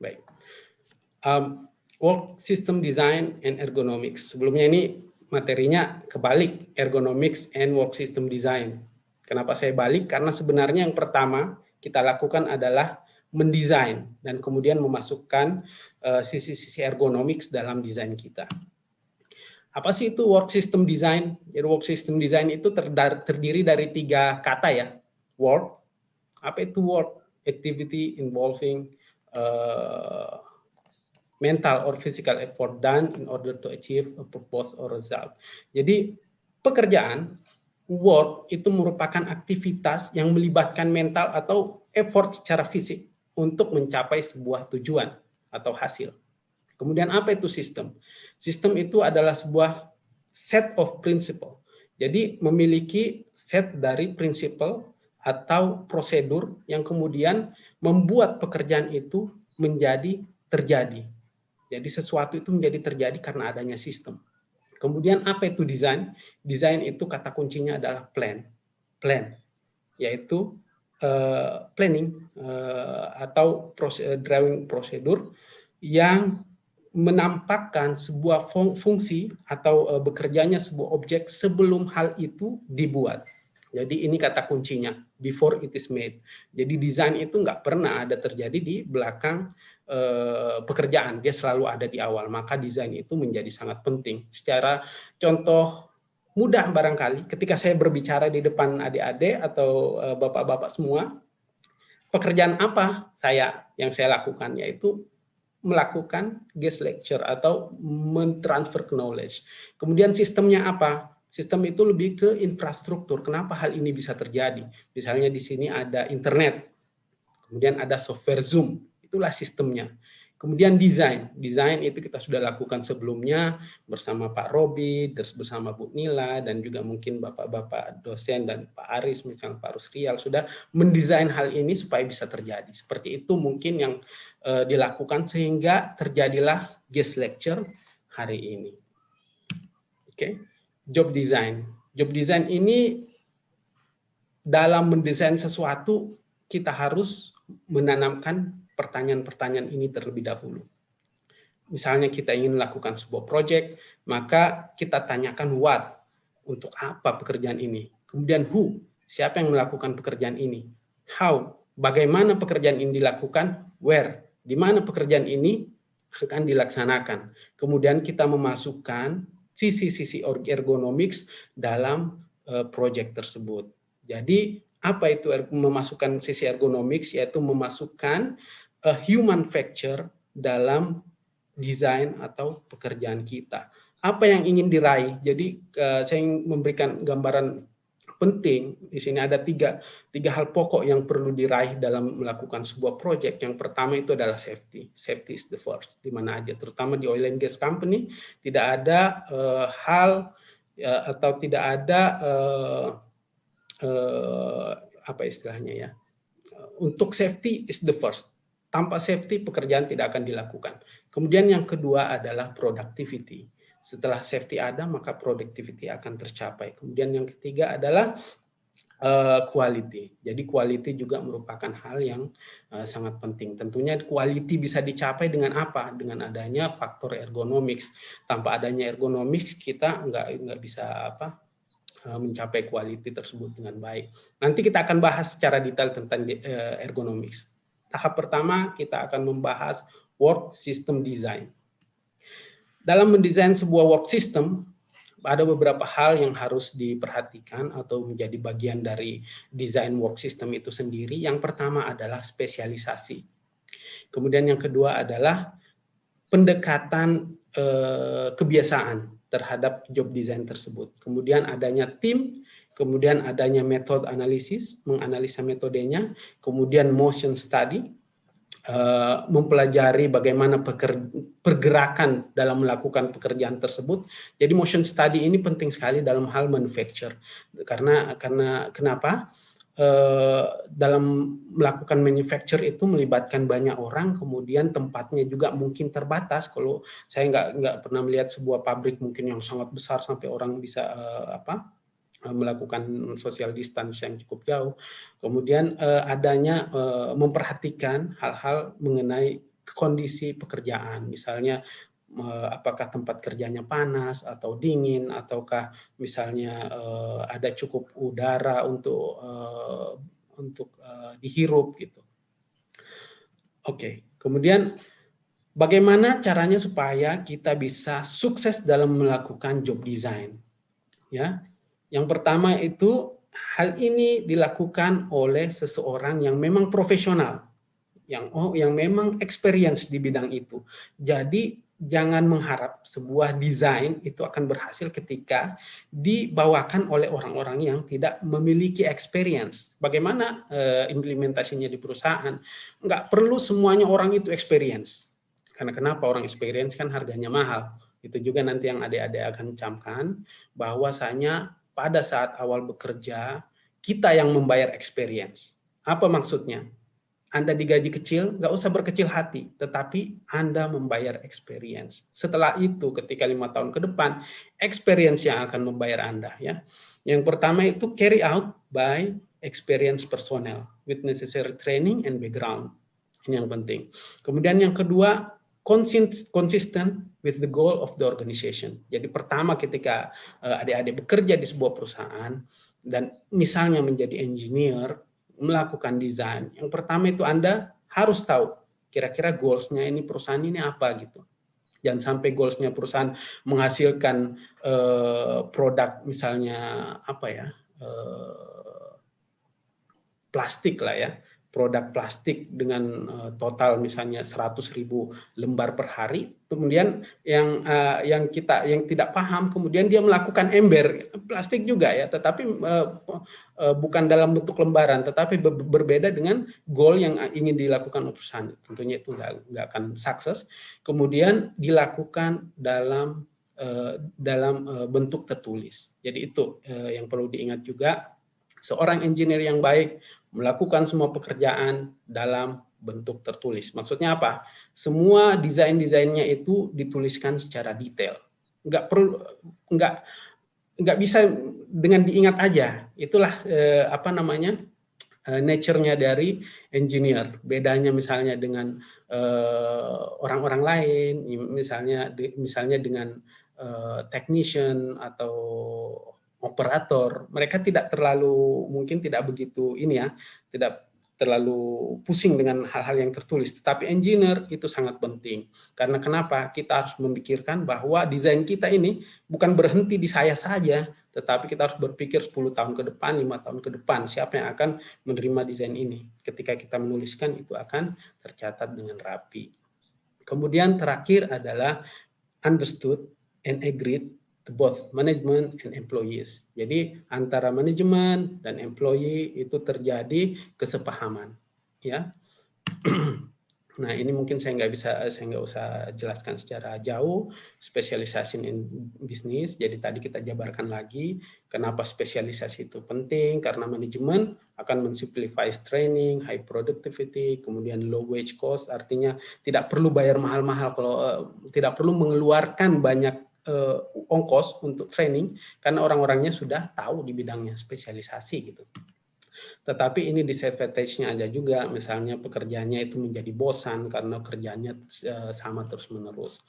Baik. Work system design and ergonomics. Sebelumnya ini materinya kebalik, ergonomics and work system design. Kenapa saya balik? Karena sebenarnya yang pertama kita lakukan adalah mendesain dan kemudian memasukkan sisi-sisi ergonomics dalam desain kita. Apa sih itu work system design? Jadi work system design itu terdiri dari 3 kata ya. Work, apa itu work? Activity involving mental or physical effort done in order to achieve a purpose or result. Jadi pekerjaan, work itu merupakan aktivitas yang melibatkan mental atau effort secara fisik untuk mencapai sebuah tujuan atau hasil. Kemudian apa itu sistem? Sistem itu adalah sebuah set of principle. Jadi memiliki set dari prinsipal atau prosedur yang kemudian membuat pekerjaan itu menjadi terjadi. Jadi sesuatu itu menjadi terjadi karena adanya sistem. Kemudian apa itu desain? Desain itu kata kuncinya adalah plan. Plan, yaitu planning atau drawing prosedur yang menampakkan sebuah fungsi atau bekerjanya sebuah objek sebelum hal itu dibuat. Jadi ini kata kuncinya, before it is made. Jadi desain itu nggak pernah ada terjadi di belakang pekerjaan, dia selalu ada di awal. Maka desain itu menjadi sangat penting. Secara contoh mudah barangkali, ketika saya berbicara di depan adik-adik atau bapak-bapak semua, pekerjaan apa yang saya lakukan, yaitu melakukan guest lecture atau mentransfer knowledge. Kemudian sistemnya apa? Sistem itu lebih ke infrastruktur. Kenapa hal ini bisa terjadi? Misalnya di sini ada internet, kemudian ada software Zoom, itulah sistemnya. Kemudian desain itu kita sudah lakukan sebelumnya bersama Pak Robi, bersama Bu Nila, dan juga mungkin Bapak-Bapak dosen dan Pak Aris, misalnya Pak Rusrial, sudah mendesain hal ini supaya bisa terjadi. Seperti itu mungkin yang dilakukan sehingga terjadilah guest lecture hari ini. Oke, job design. Job design ini dalam mendesain sesuatu kita harus menanamkan pertanyaan-pertanyaan ini terlebih dahulu. Misalnya kita ingin melakukan sebuah project, maka kita tanyakan what, untuk apa pekerjaan ini. Kemudian who, siapa yang melakukan pekerjaan ini. How, bagaimana pekerjaan ini dilakukan. Where, di mana pekerjaan ini akan dilaksanakan. Kemudian kita memasukkan sisi-sisi ergonomics dalam project tersebut. Jadi apa itu memasukkan sisi ergonomics, yaitu memasukkan human factor dalam desain atau pekerjaan kita. Apa yang ingin diraih? Jadi saya ingin memberikan gambaran penting. Di sini ada tiga hal pokok yang perlu diraih dalam melakukan sebuah project. Yang pertama itu adalah safety. Safety is the first. Di mana aja, terutama di oil and gas company, tidak ada hal atau tidak ada apa istilahnya ya, untuk safety is the first. Tanpa safety pekerjaan tidak akan dilakukan. Kemudian yang kedua adalah productivity. Setelah safety ada, maka productivity akan tercapai. Kemudian yang ketiga adalah quality. Jadi quality juga merupakan hal yang sangat penting. Tentunya quality bisa dicapai dengan apa? Dengan adanya faktor ergonomics. Tanpa adanya ergonomics kita nggak bisa mencapai quality tersebut dengan baik. Nanti kita akan bahas secara detail tentang ergonomics. Tahap pertama kita akan membahas work system design. Dalam mendesain sebuah work system, ada beberapa hal yang harus diperhatikan atau menjadi bagian dari desain work system itu sendiri. Yang pertama adalah spesialisasi. Kemudian yang kedua adalah pendekatan kebiasaan terhadap job design tersebut. Kemudian adanya tim, kemudian adanya metode analisis, menganalisa metodenya, kemudian motion study, mempelajari bagaimana pergerakan dalam melakukan pekerjaan tersebut. Jadi motion study ini penting sekali dalam hal manufacture. Karena kenapa? Dalam melakukan manufacture itu melibatkan banyak orang, kemudian tempatnya juga mungkin terbatas. Kalau saya nggak pernah melihat sebuah pabrik mungkin yang sangat besar sampai orang bisa melakukan social distance yang cukup jauh. Kemudian adanya memperhatikan hal-hal mengenai kondisi pekerjaan, misalnya apakah tempat kerjanya panas atau dingin, ataukah misalnya ada cukup udara untuk dihirup gitu. Oke, kemudian bagaimana caranya supaya kita bisa sukses dalam melakukan job design? Ya, yang pertama itu hal ini dilakukan oleh seseorang yang memang profesional, yang memang experience di bidang itu. Jadi jangan mengharap sebuah desain itu akan berhasil ketika dibawakan oleh orang-orang yang tidak memiliki experience. Bagaimana implementasinya di perusahaan? Nggak perlu semuanya orang itu experience. Karena kenapa? Orang experience kan harganya mahal. Itu juga nanti yang adik-adik akan camkan, bahwasanya pada saat awal bekerja, kita yang membayar experience. Apa maksudnya? Anda digaji kecil, nggak usah berkecil hati, tetapi Anda membayar experience. Setelah itu, ketika 5 tahun ke depan, experience yang akan membayar Anda. Ya. Yang pertama itu carry out by experienced personnel with necessary training and background. Ini yang penting. Kemudian yang kedua, consistent with the goal of the organization. Jadi pertama ketika adik-adik bekerja di sebuah perusahaan, dan misalnya menjadi engineer, melakukan desain, yang pertama itu Anda harus tahu kira-kira goals-nya ini perusahaan ini apa gitu. Jangan sampai goals-nya perusahaan menghasilkan produk misalnya apa ya, plastik lah ya, produk plastik dengan total misalnya 100.000 lembar per hari, kemudian yang tidak paham, kemudian dia melakukan ember plastik juga ya, tetapi bukan dalam bentuk lembaran, tetapi berbeda dengan goal yang ingin dilakukan perusahaan. Tentunya itu nggak akan sukses. Kemudian dilakukan dalam bentuk tertulis. Jadi itu yang perlu diingat juga. Seorang engineer yang baik melakukan semua pekerjaan dalam bentuk tertulis. Maksudnya apa? Semua desain-desainnya itu dituliskan secara detail. Nggak bisa dengan diingat aja. Itulah nature-nya dari engineer. Bedanya misalnya dengan orang-orang lain, misalnya dengan technician atau operator, mereka tidak begitu tidak terlalu pusing dengan hal-hal yang tertulis. Tetapi engineer itu sangat penting. Karena kenapa? Kita harus memikirkan bahwa desain kita ini bukan berhenti di saya saja, tetapi kita harus berpikir 10 tahun ke depan, 5 tahun ke depan, siapa yang akan menerima desain ini. Ketika kita menuliskan, itu akan tercatat dengan rapi. Kemudian terakhir adalah understood and agreed to both management and employees. Jadi antara manajemen dan employee itu terjadi kesepahaman, ya. Nah ini mungkin saya nggak usah jelaskan secara jauh. Spesialisasi in bisnis. Jadi tadi kita jabarkan lagi kenapa spesialisasi itu penting, karena manajemen akan mensimplify training, high productivity, kemudian low wage cost, artinya tidak perlu bayar mahal-mahal, kalau tidak perlu mengeluarkan banyak ongkos untuk training karena orang-orangnya sudah tahu di bidangnya, spesialisasi gitu. Tetapi ini disadvantage-nya ada juga, misalnya pekerjaannya itu menjadi bosan karena kerjanya sama terus-menerus.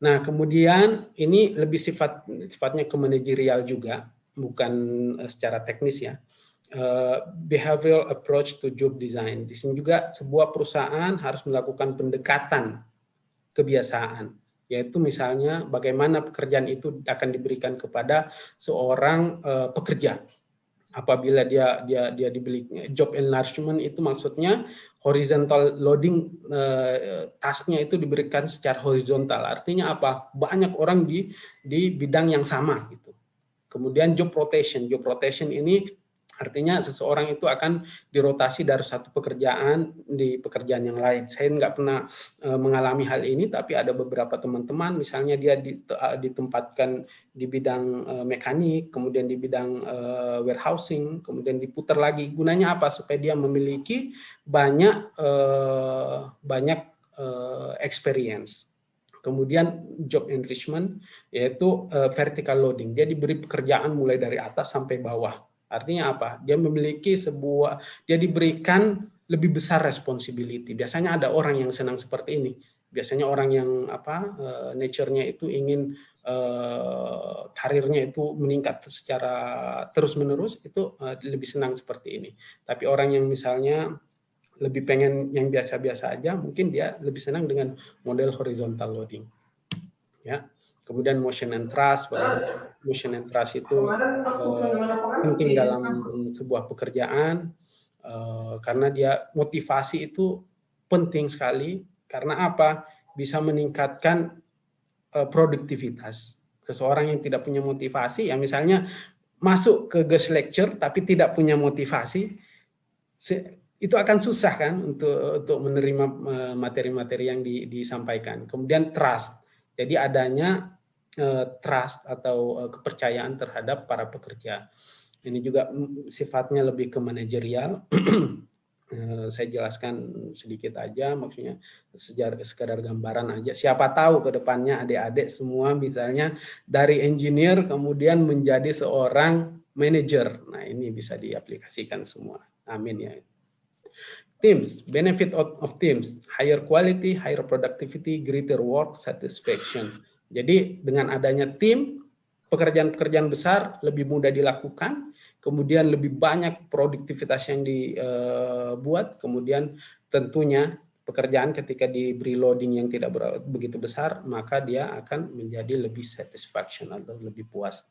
Nah, kemudian ini lebih sifatnya ke manajerial juga, bukan secara teknis ya. Behavioral approach to job design. Di sini juga sebuah perusahaan harus melakukan pendekatan kebiasaan, yaitu misalnya bagaimana pekerjaan itu akan diberikan kepada seorang pekerja. Apabila dia diberi job enlargement, itu maksudnya horizontal loading, tasknya itu diberikan secara horizontal. Artinya apa? Banyak orang di bidang yang sama gitu. Kemudian job rotation ini artinya seseorang itu akan dirotasi dari satu pekerjaan di pekerjaan yang lain. Saya nggak pernah mengalami hal ini, tapi ada beberapa teman-teman, misalnya dia ditempatkan di bidang mekanik, kemudian di bidang warehousing, kemudian diputar lagi. Gunanya apa? Supaya dia memiliki banyak experience. Kemudian job enrichment, yaitu vertical loading. Dia diberi pekerjaan mulai dari atas sampai bawah. Artinya apa? Dia diberikan lebih besar responsibility. Biasanya ada orang yang senang seperti ini. Biasanya orang yang nature-nya itu ingin karirnya itu meningkat secara terus-menerus, itu lebih senang seperti ini. Tapi orang yang misalnya lebih pengen yang biasa-biasa aja, mungkin dia lebih senang dengan model horizontal loading. Ya. Kemudian motion and thrust, motion and thrust itu penting dalam sebuah pekerjaan, karena dia motivasi itu penting sekali. Karena apa? Bisa meningkatkan produktivitas. Seseorang yang tidak punya motivasi, ya misalnya masuk ke guest lecture tapi tidak punya motivasi, itu akan susah kan untuk menerima materi-materi yang disampaikan. Kemudian trust, jadi adanya trust atau kepercayaan terhadap para pekerja. Ini juga sifatnya lebih ke manajerial. Saya jelaskan sedikit aja, maksudnya sekadar gambaran aja. Siapa tahu ke depannya adik-adik semua misalnya dari engineer kemudian menjadi seorang manager. Nah, ini bisa diaplikasikan semua. Amin ya. Teams, benefit of teams, higher quality, higher productivity, greater work satisfaction. Jadi dengan adanya tim, pekerjaan-pekerjaan besar lebih mudah dilakukan, kemudian lebih banyak produktivitas yang dibuat, kemudian tentunya pekerjaan ketika diberi loading yang tidak begitu besar, maka dia akan menjadi lebih satisfaction atau lebih puas.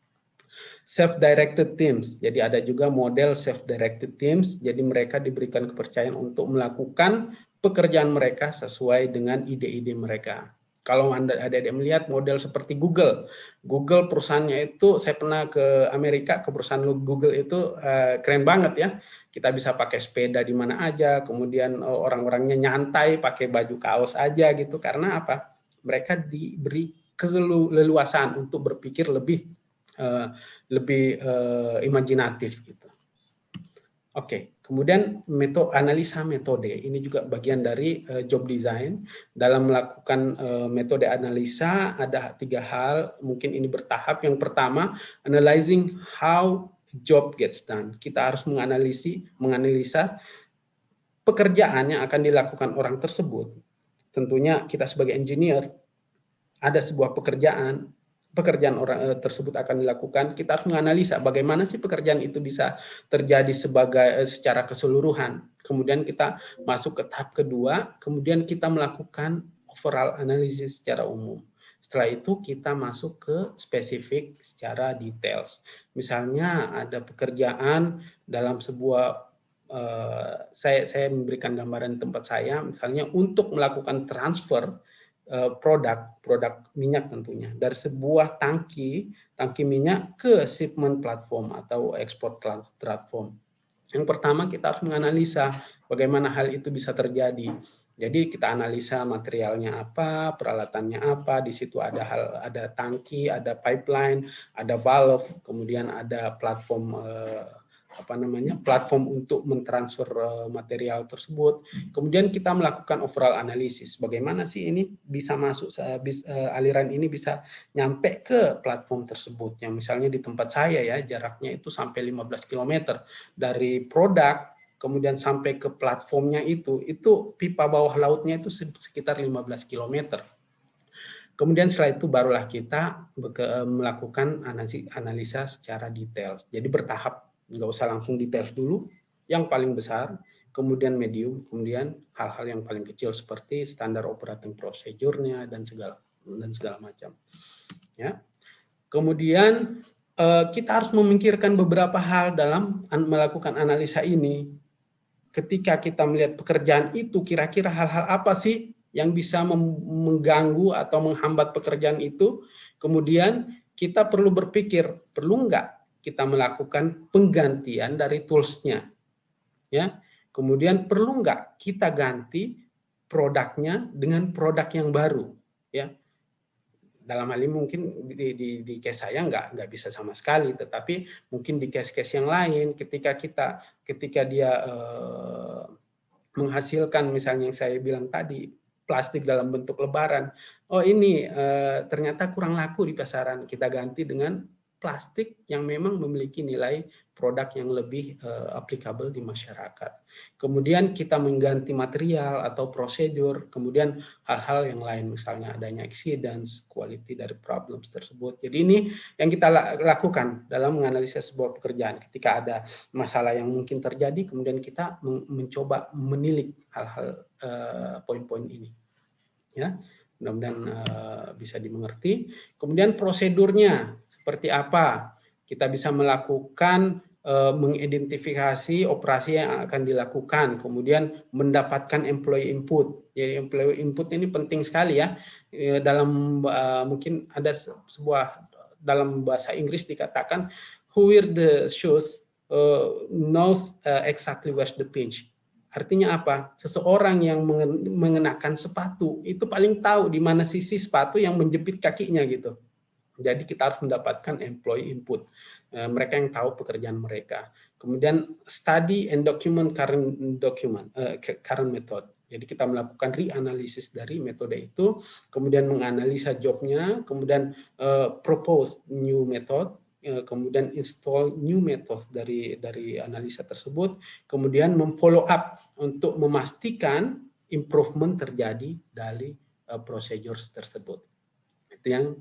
Self-directed teams, jadi ada juga model self-directed teams, jadi mereka diberikan kepercayaan untuk melakukan pekerjaan mereka sesuai dengan ide-ide mereka. Kalau adik-adik melihat model seperti Google perusahaannya itu, saya pernah ke Amerika, ke perusahaan Google itu keren banget ya. Kita bisa pakai sepeda di mana aja, kemudian orang-orangnya nyantai pakai baju kaos aja gitu. Karena apa? Mereka diberi keleluasaan untuk berpikir lebih imajinatif gitu. Oke, kemudian analisa metode, ini juga bagian dari job design. Dalam melakukan metode analisa ada 3 hal, mungkin ini bertahap. Yang pertama, analyzing how job gets done. Kita harus menganalisa pekerjaan yang akan dilakukan orang tersebut. Tentunya kita sebagai engineer, ada sebuah pekerjaan orang tersebut akan dilakukan, kita harus menganalisa bagaimana sih pekerjaan itu bisa terjadi secara keseluruhan. Kemudian kita masuk ke tahap kedua, kemudian kita melakukan overall analisis secara umum. Setelah itu kita masuk ke spesifik secara details. Misalnya ada pekerjaan dalam sebuah saya memberikan gambaran tempat saya, misalnya untuk melakukan transfer produk minyak tentunya dari sebuah tangki minyak ke shipment platform atau ekspor platform. Yang pertama kita harus menganalisa bagaimana hal itu bisa terjadi. Jadi kita analisa materialnya apa, peralatannya apa, di situ ada tangki, ada pipeline, ada valve, kemudian ada platform platform untuk mentransfer material tersebut. Kemudian kita melakukan overall analisis. Bagaimana sih ini bisa masuk, aliran ini bisa nyampe ke platform tersebut. Yang misalnya di tempat saya ya, jaraknya itu sampai 15 km dari produk, kemudian sampai ke platformnya itu pipa bawah lautnya itu sekitar 15 km. Kemudian setelah itu barulah kita melakukan analisa secara detail. Jadi bertahap. Nggak usah langsung details dulu, yang paling besar, kemudian medium, kemudian hal-hal yang paling kecil seperti standar operating procedure-nya dan segala macam. Ya. Kemudian kita harus memikirkan beberapa hal dalam melakukan analisa ini. Ketika kita melihat pekerjaan itu, kira-kira hal-hal apa sih yang bisa mengganggu atau menghambat pekerjaan itu? Kemudian kita perlu berpikir, perlu nggak kita melakukan penggantian dari tools-nya, ya. Kemudian perlu nggak kita ganti produknya dengan produk yang baru, ya. Dalam hal ini mungkin di case saya nggak bisa sama sekali, tetapi mungkin di case-case yang lain, ketika dia menghasilkan misalnya yang saya bilang tadi, plastik dalam bentuk lebaran, oh ini ternyata kurang laku di pasaran, kita ganti dengan plastik yang memang memiliki nilai produk yang lebih applicable di masyarakat. Kemudian kita mengganti material atau prosedur, kemudian hal-hal yang lain, misalnya adanya accidents, quality dari problems tersebut. Jadi ini yang kita lakukan dalam menganalisa sebuah pekerjaan. Ketika ada masalah yang mungkin terjadi, kemudian kita mencoba menilik hal-hal poin-poin ini. Ya, mudah-mudahan bisa dimengerti. Kemudian prosedurnya seperti apa? Kita bisa melakukan mengidentifikasi operasi yang akan dilakukan, kemudian mendapatkan employee input. Jadi employee input ini penting sekali ya. Dalam mungkin ada sebuah dalam bahasa Inggris dikatakan who wear the shoes knows exactly where's the pinch. Artinya apa? Seseorang yang mengenakan sepatu itu paling tahu di mana sisi sepatu yang menjepit kakinya gitu. Jadi kita harus mendapatkan employee input. Mereka yang tahu pekerjaan mereka. Kemudian study and document current method. Jadi kita melakukan reanalisis dari metode itu, kemudian menganalisa jobnya, kemudian propose new method, kemudian install new method dari analisa tersebut, kemudian memfollow up untuk memastikan improvement terjadi dari procedures tersebut. Itu yang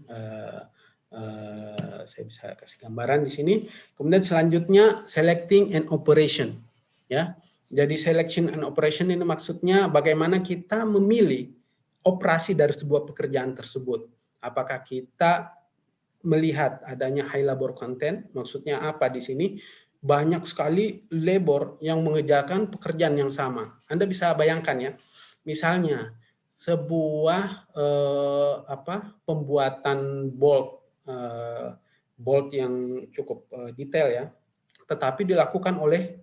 saya bisa kasih gambaran di sini. Kemudian selanjutnya selecting and operation, ya. Jadi selection and operation ini maksudnya bagaimana kita memilih operasi dari sebuah pekerjaan tersebut. Apakah kita melihat adanya high labor content, maksudnya apa di sini? Banyak sekali labor yang mengerjakan pekerjaan yang sama. Anda bisa bayangkan ya, misalnya sebuah pembuatan bolt yang cukup detail ya, tetapi dilakukan oleh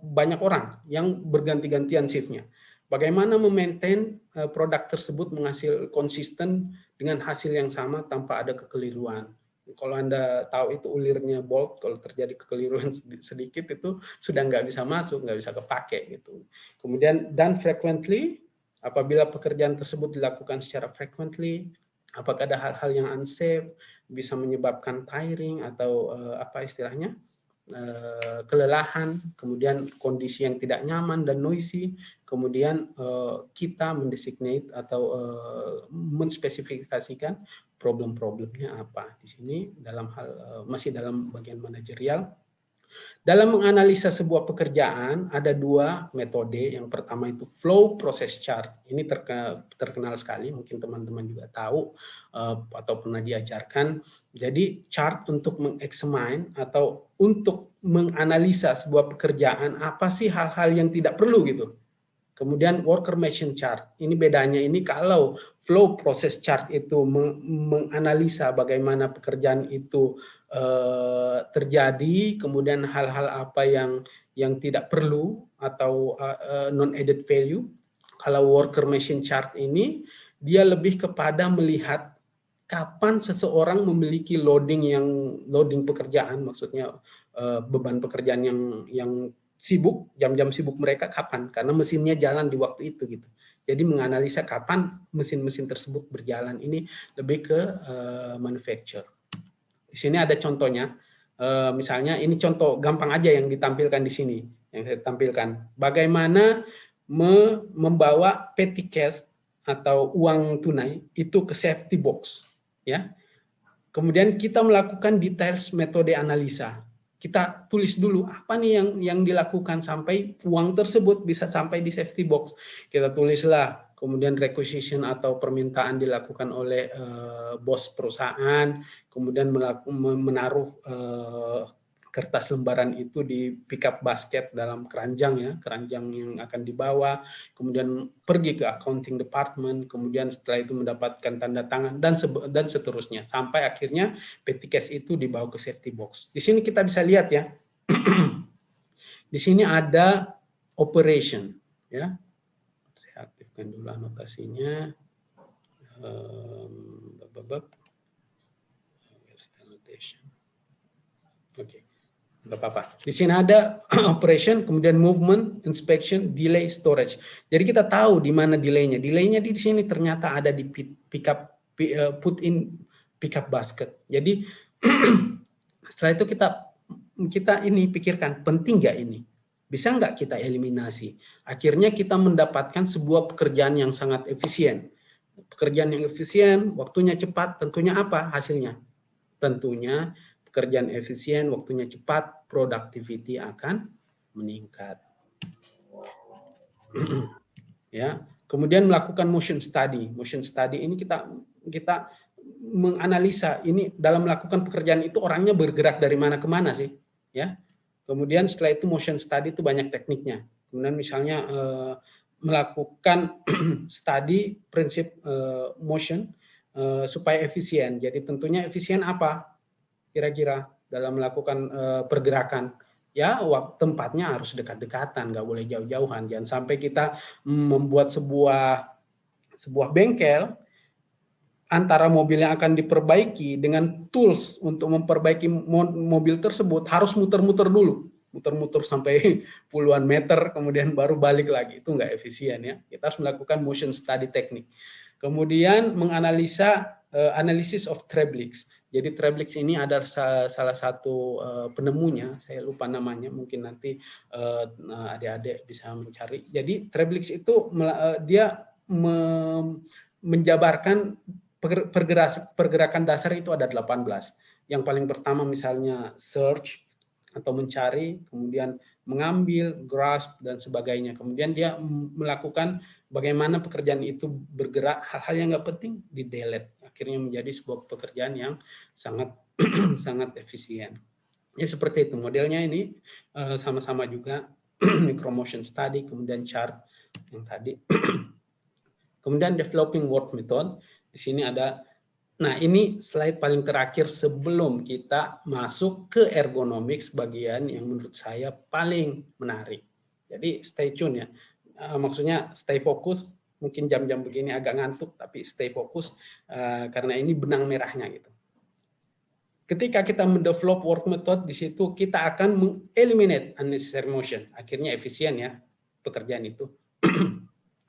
banyak orang yang berganti-gantian shiftnya. Bagaimana memaintain produk tersebut menghasil konsisten dengan hasil yang sama tanpa ada kekeliruan. Kalau Anda tahu itu ulirnya bolt, kalau terjadi kekeliruan sedikit itu sudah nggak bisa masuk, nggak bisa kepake gitu. Kemudian done frequently, apabila pekerjaan tersebut dilakukan secara frequently, apakah ada hal-hal yang unsafe, bisa menyebabkan tiring atau apa istilahnya, kelelahan, kemudian kondisi yang tidak nyaman dan noisy, kemudian kita mendesignate atau menspesifikasikan problem-problemnya apa. Di sini dalam hal masih dalam bagian manajerial. Dalam menganalisa sebuah pekerjaan ada dua metode. Yang pertama itu flow process chart. Ini terkenal sekali, mungkin teman-teman juga tahu atau pernah diajarkan. Jadi chart untuk mengexamine atau untuk menganalisa sebuah pekerjaan, apa sih hal-hal yang tidak perlu gitu. Kemudian worker machine chart. Ini bedanya, ini kalau flow process chart itu menganalisa bagaimana pekerjaan itu terjadi, kemudian hal-hal apa yang tidak perlu atau non added value. Kalau worker machine chart ini dia lebih kepada melihat kapan seseorang memiliki loading pekerjaan, maksudnya beban pekerjaan yang sibuk, jam-jam sibuk mereka kapan, karena mesinnya jalan di waktu itu gitu. Jadi menganalisa kapan mesin-mesin tersebut berjalan, ini lebih ke manufacture. Di sini ada contohnya, misalnya ini contoh gampang aja yang ditampilkan di sini, yang saya tampilkan. Bagaimana membawa petty cash atau uang tunai itu ke safety box, ya. Kemudian kita melakukan details metode analisa. Kita tulis dulu apa nih yang dilakukan sampai uang tersebut bisa sampai di safety box. Kita tulislah, kemudian requisition atau permintaan dilakukan oleh bos perusahaan, kemudian menaruh kertas lembaran itu di pickup basket dalam keranjang ya, keranjang yang akan dibawa, kemudian pergi ke accounting department, kemudian setelah itu mendapatkan tanda tangan dan seterusnya sampai akhirnya petty cash itu dibawa ke safety box. Di sini kita bisa lihat ya. Di sini ada operation ya. Saya aktifkan dulu anotasinya. Oke. Nggak apa-apa. Di sini ada operation, kemudian movement, inspection, delay, storage. Jadi kita tahu di mana delaynya. Delaynya di sini ternyata ada di put in pickup basket. Jadi Setelah itu kita ini pikirkan, penting nggak ini? Bisa nggak kita eliminasi? Akhirnya kita mendapatkan sebuah pekerjaan yang sangat efisien. Pekerjaan yang efisien, waktunya cepat, tentunya apa hasilnya? Tentunya pekerjaan efisien, waktunya cepat, productivity akan meningkat. Ya, kemudian melakukan motion study. Motion study ini kita menganalisa ini dalam melakukan pekerjaan itu orangnya bergerak dari mana ke mana sih, ya. Kemudian setelah itu motion study itu banyak tekniknya. Kemudian misalnya melakukan study prinsip motion supaya efisien. Jadi tentunya efisien apa? Kira-kira dalam melakukan pergerakan. Ya, tempatnya harus dekat-dekatan, nggak boleh jauh-jauhan. Jangan sampai kita membuat sebuah bengkel, antara mobil yang akan diperbaiki dengan tools untuk memperbaiki mobil tersebut harus muter-muter dulu, muter-muter sampai puluhan meter, kemudian baru balik lagi. Itu nggak efisien ya. Kita harus melakukan motion study teknik. Kemudian menganalisa analisis of Treblix. Jadi Treblix ini ada salah satu penemunya, saya lupa namanya, mungkin nanti adik-adik bisa mencari. Jadi Treblix itu dia menjabarkan pergerakan dasar itu ada 18. Yang paling pertama misalnya search atau mencari, kemudian mengambil, grasp, dan sebagainya. Kemudian dia melakukan bagaimana pekerjaan itu bergerak, hal-hal yang nggak penting di delete. Akhirnya menjadi sebuah pekerjaan yang sangat sangat efisien. Ya seperti itu modelnya ini sama-sama juga micromotion study, kemudian chart yang tadi. Kemudian developing work method. Di sini ada, nah ini slide paling terakhir sebelum kita masuk ke ergonomics, bagian yang menurut saya paling menarik. Jadi stay tune ya. Maksudnya stay fokus. Mungkin jam-jam begini agak ngantuk, tapi stay fokus karena ini benang merahnya gitu. Ketika kita mendevelop work method, di situ kita akan mengeliminate unnecessary motion. Akhirnya efisien ya pekerjaan itu.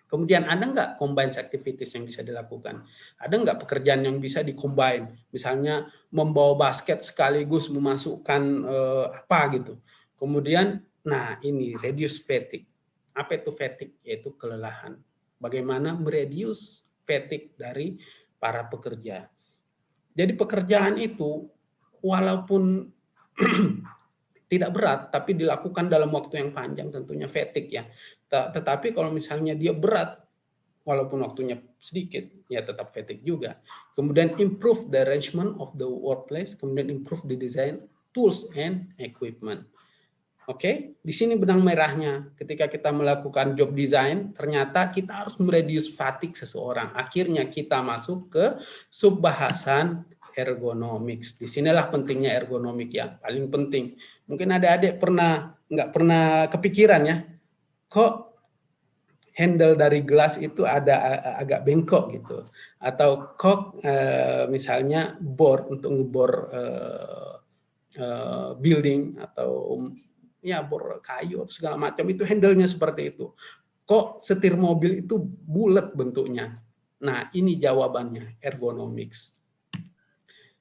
Kemudian ada nggak combined activities yang bisa dilakukan? Ada nggak pekerjaan yang bisa di-combine? Misalnya membawa basket sekaligus memasukkan apa gitu. Kemudian, nah ini reduce fatigue. Apa itu fatigue? Yaitu kelelahan. Bagaimana mereduce fatigue dari para pekerja. Jadi pekerjaan itu walaupun tidak berat, tapi dilakukan dalam waktu yang panjang, tentunya fatigue ya. Tetapi kalau misalnya dia berat, walaupun waktunya sedikit, ya tetap fatigue juga. Kemudian improve the arrangement of the workplace, kemudian improve the design, tools, and equipment. Oke, di sini benang merahnya. Ketika kita melakukan job design, ternyata kita harus mereduce fatigue seseorang. Akhirnya kita masuk ke subbahasan ergonomics. Disinilah pentingnya ergonomik ya, paling penting. Mungkin adik-adik nggak pernah kepikiran ya, kok handle dari gelas itu ada agak bengkok gitu, atau kok misalnya bor untuk ngebor building atau ya bor kayu atau segala macam itu handle-nya seperti itu. Kok setir mobil itu bulat bentuknya? Nah, ini jawabannya, ergonomics.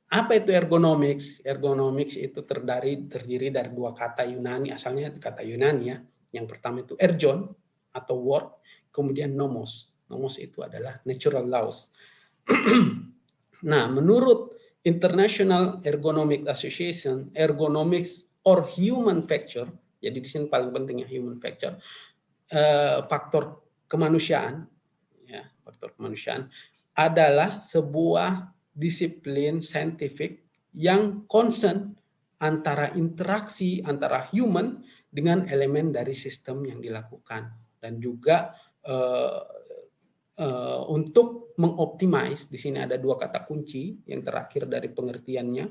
Apa itu ergonomics? Ergonomics itu terdiri dari dua kata Yunani, asalnya kata Yunani ya. Yang pertama itu ergon atau work, kemudian nomos. Nomos itu adalah natural laws. Nah, menurut International Ergonomic Association, ergonomics or human factor, jadi di sini paling pentingnya human factor, faktor kemanusiaan, ya, faktor kemanusiaan adalah sebuah disiplin saintifik yang concern antara interaksi antara human dengan elemen dari sistem yang dilakukan, dan juga untuk mengoptimize, di sini ada dua kata kunci yang terakhir dari pengertiannya,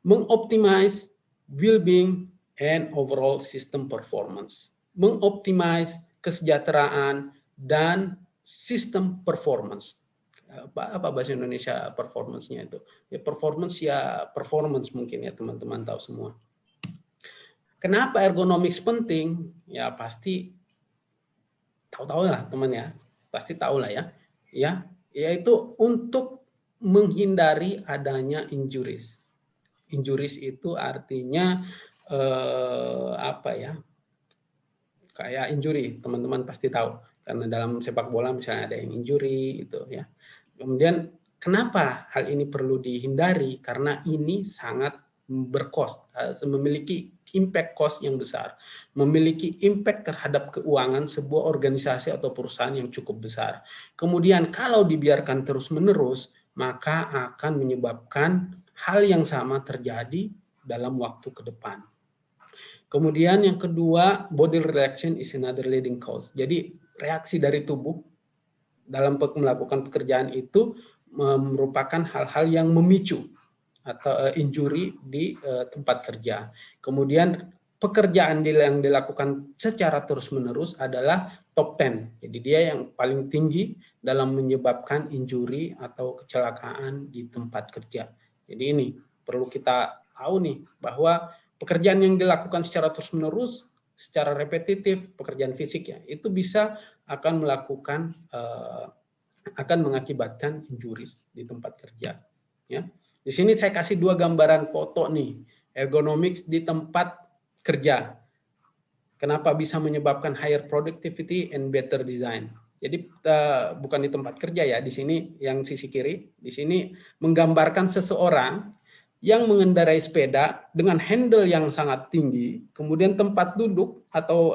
mengoptimize well-being and overall system performance, mengoptimize kesejahteraan dan sistem performance. Apa bahasa Indonesia performance-nya itu? Ya performance mungkin ya teman-teman tahu semua. Kenapa ergonomics penting? Ya pasti tahu-tahu lah teman ya. Pasti tahu lah ya. Ya, yaitu untuk menghindari adanya injuries. Injuries itu artinya apa ya? Kayak injury, teman-teman pasti tahu. Karena dalam sepak bola misalnya ada yang injury itu ya. Kemudian kenapa hal ini perlu dihindari? Karena ini sangat bercost, memiliki impact cost yang besar, memiliki impact terhadap keuangan sebuah organisasi atau perusahaan yang cukup besar. Kemudian kalau dibiarkan terus-menerus, maka akan menyebabkan hal yang sama terjadi dalam waktu ke depan. Kemudian yang kedua, body reaction is another leading cause. Jadi reaksi dari tubuh dalam melakukan pekerjaan itu merupakan hal-hal yang memicu atau injury di tempat kerja. Kemudian pekerjaan yang dilakukan secara terus-menerus adalah top 10. Jadi dia yang paling tinggi dalam menyebabkan injury atau kecelakaan di tempat kerja. Jadi ini perlu kita tahu nih bahwa pekerjaan yang dilakukan secara terus-menerus, secara repetitif, pekerjaan fisik ya, itu bisa akan melakukan akan mengakibatkan injuries di tempat kerja. Ya, di sini saya kasih dua gambaran foto nih, ergonomics di tempat kerja. Kenapa bisa menyebabkan higher productivity and better design? Jadi bukan di tempat kerja ya, di sini yang sisi kiri, di sini menggambarkan seseorang yang mengendarai sepeda dengan handle yang sangat tinggi, kemudian tempat duduk atau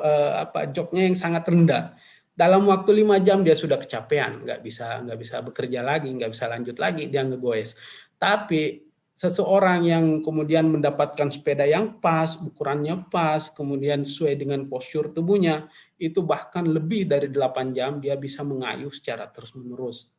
joknya yang sangat rendah. Dalam waktu 5 jam dia sudah kecapean, nggak bisa bekerja lagi, nggak bisa lanjut lagi, dia ngegoes. Tapi seseorang yang kemudian mendapatkan sepeda yang pas, ukurannya pas, kemudian sesuai dengan postur tubuhnya, itu bahkan lebih dari 8 jam dia bisa mengayuh secara terus-menerus.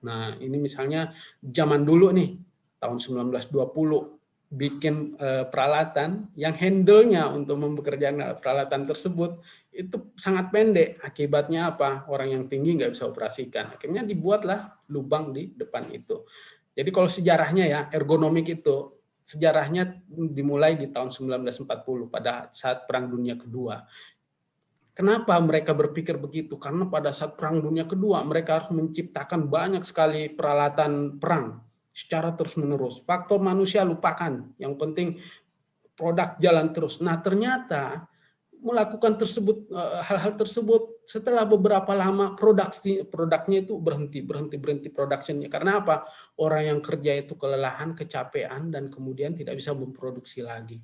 Nah, ini misalnya zaman dulu nih, tahun 1920, bikin peralatan yang handle-nya untuk mempekerjakan peralatan tersebut itu sangat pendek. Akibatnya apa? Orang yang tinggi nggak bisa operasikan. Akhirnya dibuatlah lubang di depan itu. Jadi kalau sejarahnya ya, ergonomik itu sejarahnya dimulai di tahun 1940 pada saat Perang Dunia Kedua. Kenapa mereka berpikir begitu? Karena pada saat Perang Dunia Kedua mereka harus menciptakan banyak sekali peralatan perang secara terus-menerus. Faktor manusia lupakan, yang penting produk jalan terus. Nah, ternyata melakukan hal-hal tersebut setelah beberapa lama produknya itu berhenti productionnya. Karena apa? Orang yang kerja itu kelelahan, kecapean, dan kemudian tidak bisa memproduksi lagi.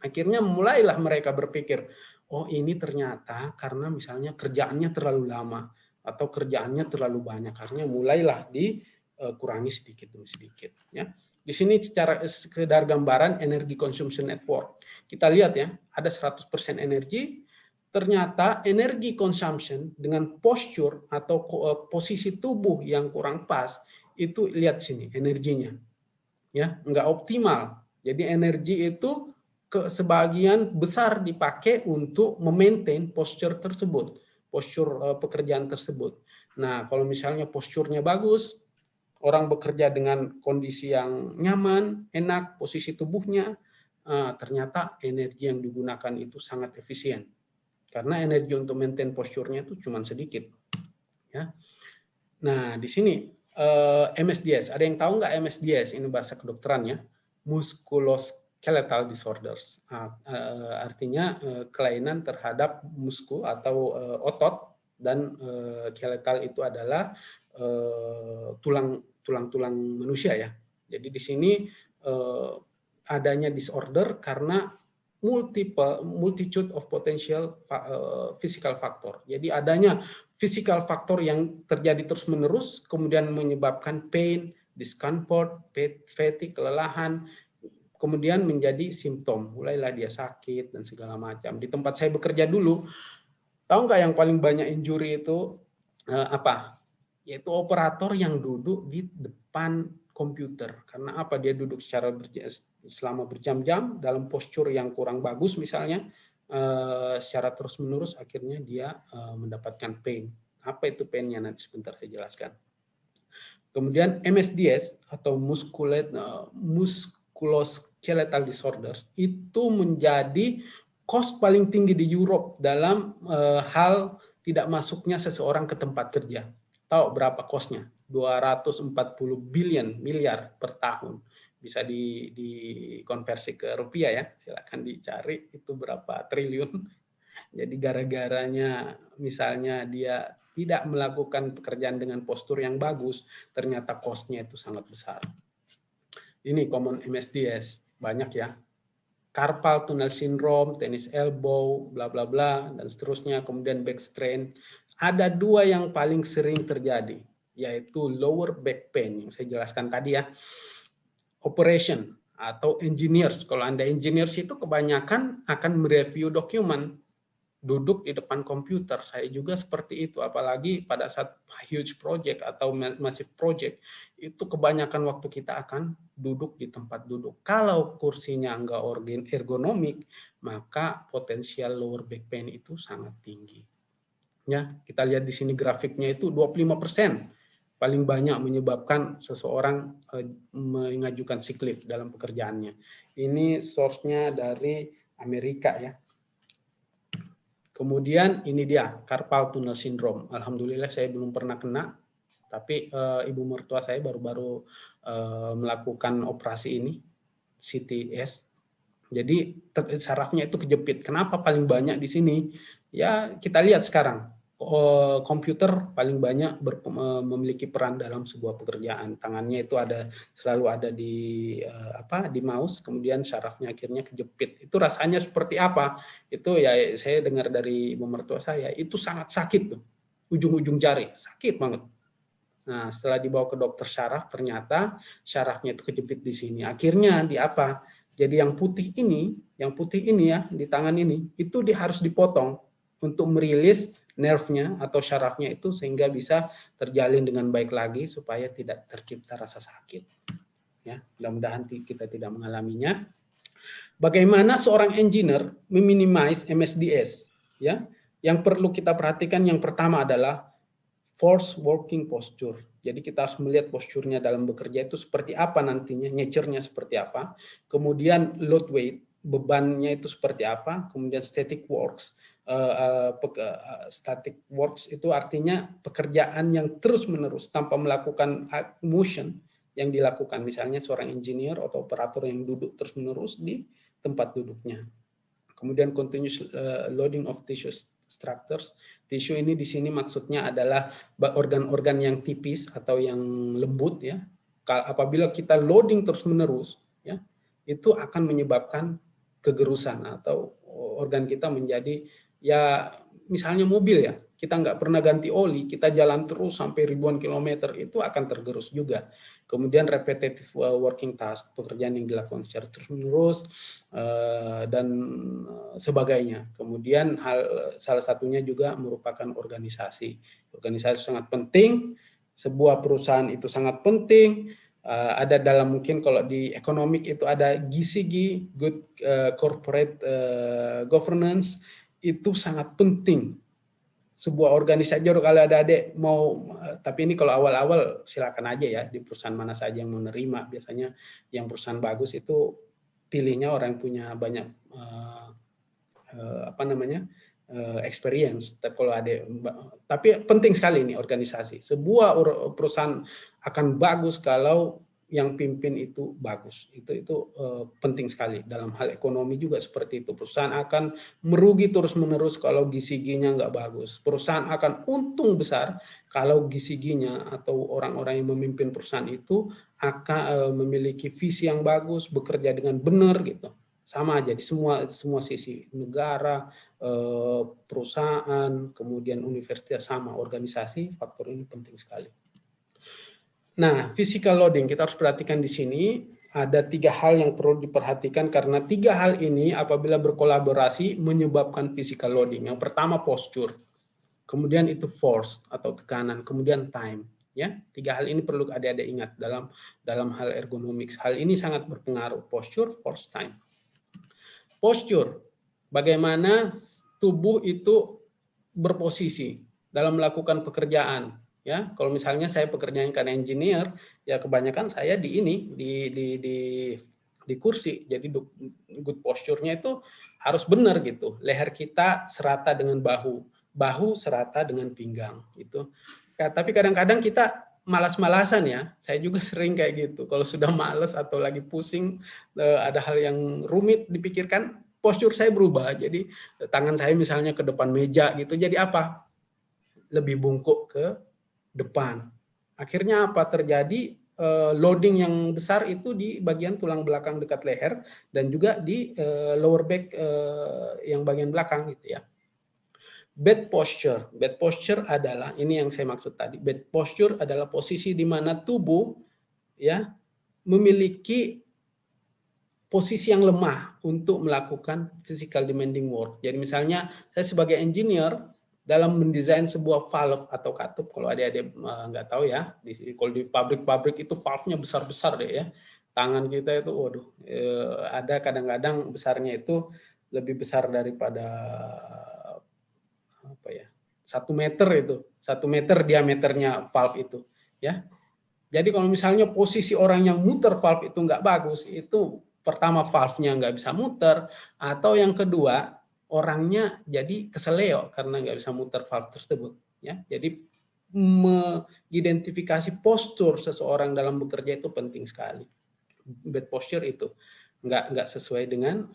Akhirnya mulailah mereka berpikir, oh ini ternyata karena misalnya kerjaannya terlalu lama atau kerjaannya terlalu banyak. Akhirnya mulailah dikurangi sedikit demi sedikit. Ya. Di sini secara sekedar gambaran energi consumption network. Kita lihat ya, ada 100% energi, ternyata energi consumption dengan posture atau posisi tubuh yang kurang pas, itu lihat sini energinya. Ya, enggak optimal. Jadi energi itu sebagian besar dipakai untuk memaintain posture tersebut, postur pekerjaan tersebut. Nah, kalau misalnya posturnya bagus, orang bekerja dengan kondisi yang nyaman, enak, posisi tubuhnya, ternyata energi yang digunakan itu sangat efisien. Karena energi untuk maintain posturnya itu cuma sedikit. Ya. Nah, di sini MSDS. Ada yang tahu nggak MSDS? Ini bahasa kedokteran ya. Musculoskeletal disorders. Artinya kelainan terhadap musku atau otot, dan skeletal itu adalah tulang-tulang manusia ya. Jadi di sini adanya disorder karena multitude of potential physical factor. Jadi adanya physical factor yang terjadi terus-menerus kemudian menyebabkan pain, discomfort, fatigue, kelelahan, kemudian menjadi simptom. Mulailah dia sakit dan segala macam. Di tempat saya bekerja dulu, tahu nggak yang paling banyak injury itu apa? Yaitu operator yang duduk di depan komputer. Karena apa? Dia duduk selama berjam-jam dalam postur yang kurang bagus misalnya, secara terus-menerus, akhirnya dia mendapatkan pain. Apa itu painnya? Nanti sebentar saya jelaskan. Kemudian MSDS atau musculoskeletal disorders itu menjadi cost paling tinggi di Europe dalam hal tidak masuknya seseorang ke tempat kerja. Tahu berapa cost-nya? 240 miliar per tahun. Bisa dikonversi ke rupiah ya, silakan dicari itu berapa triliun. Jadi gara-garanya misalnya dia tidak melakukan pekerjaan dengan postur yang bagus, ternyata cost-nya itu sangat besar. Ini common MSDS, banyak ya. Carpal tunnel syndrome, tennis elbow, bla bla bla, dan seterusnya. Kemudian back strain. Ada dua yang paling sering terjadi, yaitu lower back pain yang saya jelaskan tadi ya. Operation atau engineers. Kalau Anda engineers itu kebanyakan akan mereview dokumen, duduk di depan komputer. Saya juga seperti itu, apalagi pada saat huge project atau massive project, itu kebanyakan waktu kita akan duduk di tempat duduk. Kalau kursinya enggak ergonomik, maka potensial lower back pain itu sangat tinggi. Ya, kita lihat di sini grafiknya itu 25% paling banyak menyebabkan seseorang mengajukan sick leave dalam pekerjaannya. Ini source-nya dari Amerika ya. Kemudian ini dia carpal tunnel syndrome. Alhamdulillah saya belum pernah kena, tapi ibu mertua saya baru-baru melakukan operasi ini, CTS. Jadi sarafnya itu kejepit. Kenapa paling banyak di sini? Ya kita lihat sekarang. Komputer paling banyak memiliki peran dalam sebuah pekerjaan. Tangannya itu selalu ada di mouse, kemudian sarafnya akhirnya kejepit. Itu rasanya seperti apa? Itu ya saya dengar dari ibu mertua saya, itu sangat sakit tuh. Ujung-ujung jari, sakit banget. Nah, setelah dibawa ke dokter syaraf, ternyata syarafnya itu kejepit di sini. Akhirnya di apa? Jadi yang putih ini ya di tangan ini, itu harus dipotong untuk merilis nerve-nya atau syarafnya itu sehingga bisa terjalin dengan baik lagi supaya tidak tercipta rasa sakit. Ya, mudah-mudahan kita tidak mengalaminya. Bagaimana seorang engineer meminimize MSDS? Ya, yang perlu kita perhatikan yang pertama adalah force working posture. Jadi kita harus melihat posturnya dalam bekerja itu seperti apa nantinya, nature-nya seperti apa. Kemudian load weight, bebannya itu seperti apa. Kemudian static works. Static works itu artinya pekerjaan yang terus-menerus tanpa melakukan motion yang dilakukan. Misalnya seorang engineer atau operator yang duduk terus-menerus di tempat duduknya. Kemudian continuous loading of tissues structures. Tisu ini di sini maksudnya adalah organ-organ yang tipis atau yang lembut ya. Apabila kita loading terus-menerus ya, itu akan menyebabkan kegerusan atau organ kita menjadi ya misalnya mobil ya, kita nggak pernah ganti oli, kita jalan terus sampai ribuan kilometer, itu akan tergerus juga. Kemudian repetitive working task, pekerjaan yang dilakukan secara terus-menerus dan sebagainya. Kemudian salah satunya juga merupakan organisasi. Organisasi sangat penting, sebuah perusahaan itu sangat penting. Ada dalam mungkin kalau di ekonomik itu ada GCG, Good Corporate Governance, itu sangat penting. Sebuah organisasi, kalau ada adik mau, tapi ini kalau awal-awal silakan aja ya, di perusahaan mana saja yang menerima. Biasanya yang perusahaan bagus itu pilihnya orang yang punya banyak experience. Tapi penting sekali ini organisasi. Sebuah perusahaan akan bagus kalau yang pimpin itu bagus. Itu penting sekali. Dalam hal ekonomi juga seperti itu. Perusahaan akan merugi terus-menerus kalau GCG-nya nggak bagus. Perusahaan akan untung besar kalau GCG-nya atau orang-orang yang memimpin perusahaan itu akan memiliki visi yang bagus, bekerja dengan benar gitu. Sama aja di semua sisi, negara, perusahaan, kemudian universitas, sama organisasi, faktor ini penting sekali. Nah, physical loading kita harus perhatikan di sini ada 3 hal yang perlu diperhatikan karena 3 hal ini apabila berkolaborasi menyebabkan physical loading. Yang pertama posture, kemudian itu force atau tekanan, kemudian time. Ya, 3 hal ini perlu adik-adik ingat dalam hal ergonomics. Hal ini sangat berpengaruh, posture, force, time. Posture, bagaimana tubuh itu berposisi dalam melakukan pekerjaan. Ya, kalau misalnya saya pekerjaan kan engineer, ya kebanyakan saya di kursi. Jadi good posture-nya itu harus benar gitu. Leher kita serata dengan bahu serata dengan pinggang. Itu Ya, tapi kadang-kadang kita malas-malasan ya. Saya juga sering kayak gitu. Kalau sudah malas atau lagi pusing, ada hal yang rumit dipikirkan, postur saya berubah. Jadi tangan saya misalnya ke depan meja gitu. Jadi apa? Lebih bungkuk ke depan. Akhirnya apa terjadi? Loading yang besar itu di bagian tulang belakang dekat leher dan juga di lower back yang bagian belakang gitu ya. Bad posture. Bad posture adalah ini yang saya maksud tadi. Bad posture adalah posisi di mana tubuh ya memiliki posisi yang lemah untuk melakukan physical demanding work. Jadi misalnya saya sebagai engineer dalam mendesain sebuah valve atau katup, kalau adik-adik nggak tahu ya, kalau di pabrik-pabrik itu valve-nya besar-besar deh ya. Tangan kita itu, waduh, ada kadang-kadang besarnya itu lebih besar daripada apa ya, 1 meter itu, 1 meter diameternya valve itu ya. Jadi kalau misalnya posisi orang yang muter valve itu nggak bagus, itu pertama valve-nya nggak bisa muter, atau yang kedua orangnya jadi keseleo karena nggak bisa muter valve tersebut ya. Jadi mengidentifikasi postur seseorang dalam bekerja itu penting sekali. Bad posture itu nggak sesuai dengan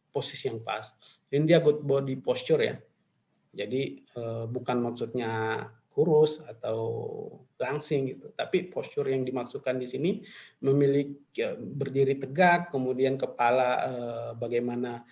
posisi yang pas. Ini dia good body posture ya. Jadi bukan maksudnya kurus atau langsing gitu, tapi postur yang dimaksudkan di sini memiliki berdiri tegak, kemudian kepala bagaimana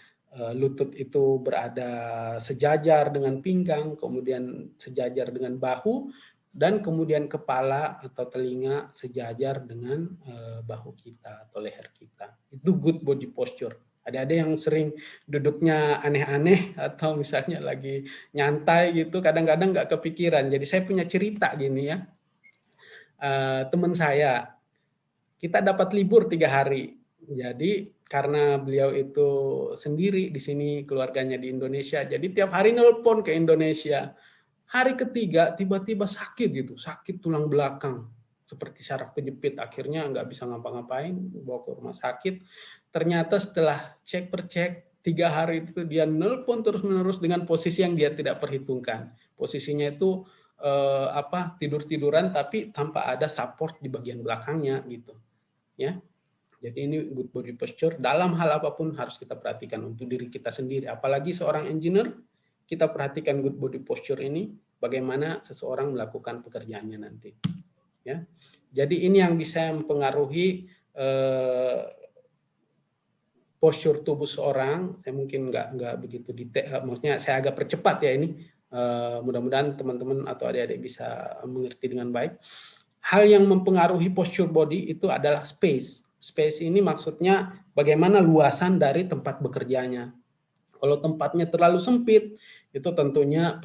lutut itu berada sejajar dengan pinggang, kemudian sejajar dengan bahu, dan kemudian kepala atau telinga sejajar dengan bahu kita atau leher kita. Itu good body posture. Ada yang sering duduknya aneh-aneh atau misalnya lagi nyantai gitu, kadang-kadang nggak kepikiran. Jadi saya punya cerita gini ya, teman saya, kita dapat libur 3 hari. Jadi karena beliau itu sendiri di sini, keluarganya di Indonesia, jadi tiap hari nelpon ke Indonesia. Hari ketiga tiba-tiba sakit gitu, sakit tulang belakang seperti saraf kejepit, akhirnya nggak bisa ngapa-ngapain, bawa ke rumah sakit. Ternyata setelah cek per cek 3 hari itu dia nelpon terus-menerus dengan posisi yang dia tidak perhitungkan. Posisinya itu tidur-tiduran tapi tanpa ada support di bagian belakangnya gitu. Ya. Jadi ini good body posture dalam hal apapun harus kita perhatikan untuk diri kita sendiri. Apalagi seorang engineer, kita perhatikan good body posture ini, bagaimana seseorang melakukan pekerjaannya nanti. Ya, jadi ini yang bisa mempengaruhi postur tubuh seorang. Saya mungkin nggak begitu detail, maksudnya saya agak percepat ya ini. Mudah-mudahan teman-teman atau adik-adik bisa mengerti dengan baik. Hal yang mempengaruhi posture body itu adalah space. Space ini maksudnya bagaimana luasan dari tempat bekerjanya. Kalau tempatnya terlalu sempit, itu tentunya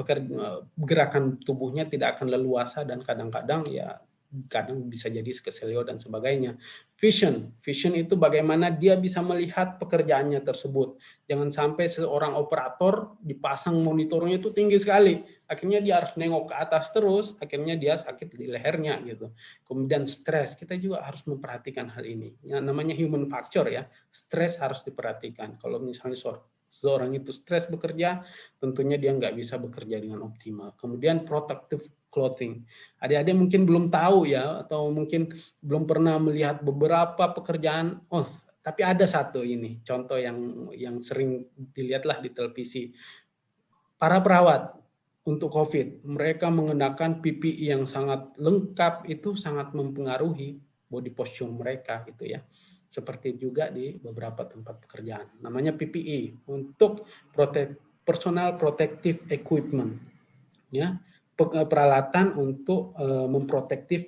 gerakan tubuhnya tidak akan leluasa dan kadang-kadang ya kadang bisa jadi keselio dan sebagainya. Vision itu bagaimana dia bisa melihat pekerjaannya tersebut. Jangan sampai seorang operator dipasang monitornya itu tinggi sekali, akhirnya dia harus nengok ke atas terus, akhirnya dia sakit di lehernya gitu. Kemudian stres, kita juga harus memperhatikan hal ini. Yang namanya human factor ya, stres harus diperhatikan. Kalau misalnya seorang itu stres bekerja, tentunya dia nggak bisa bekerja dengan optimal. Kemudian protective clothing. Adik-adik mungkin belum tahu ya, atau mungkin belum pernah melihat beberapa pekerjaan. Oh, tapi ada satu ini, contoh yang sering dilihatlah di televisi. Para perawat untuk COVID, mereka mengenakan PPE yang sangat lengkap, itu sangat mempengaruhi body posture mereka gitu ya. Seperti juga di beberapa tempat pekerjaan. Namanya PPE, untuk personal protective equipment. Ya, peralatan untuk memprotektif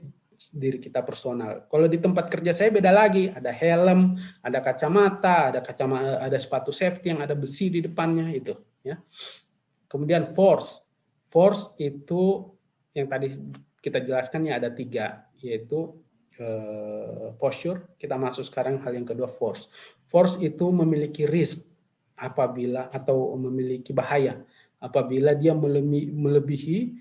diri kita personal. Kalau di tempat kerja saya beda lagi, ada helm, ada kacamata, ada sepatu safety yang ada besi di depannya itu, ya. Kemudian force itu yang tadi kita jelaskan ya ada 3, yaitu posture. Kita masuk sekarang hal yang kedua, force. Force itu memiliki risk apabila atau memiliki bahaya apabila dia melebihi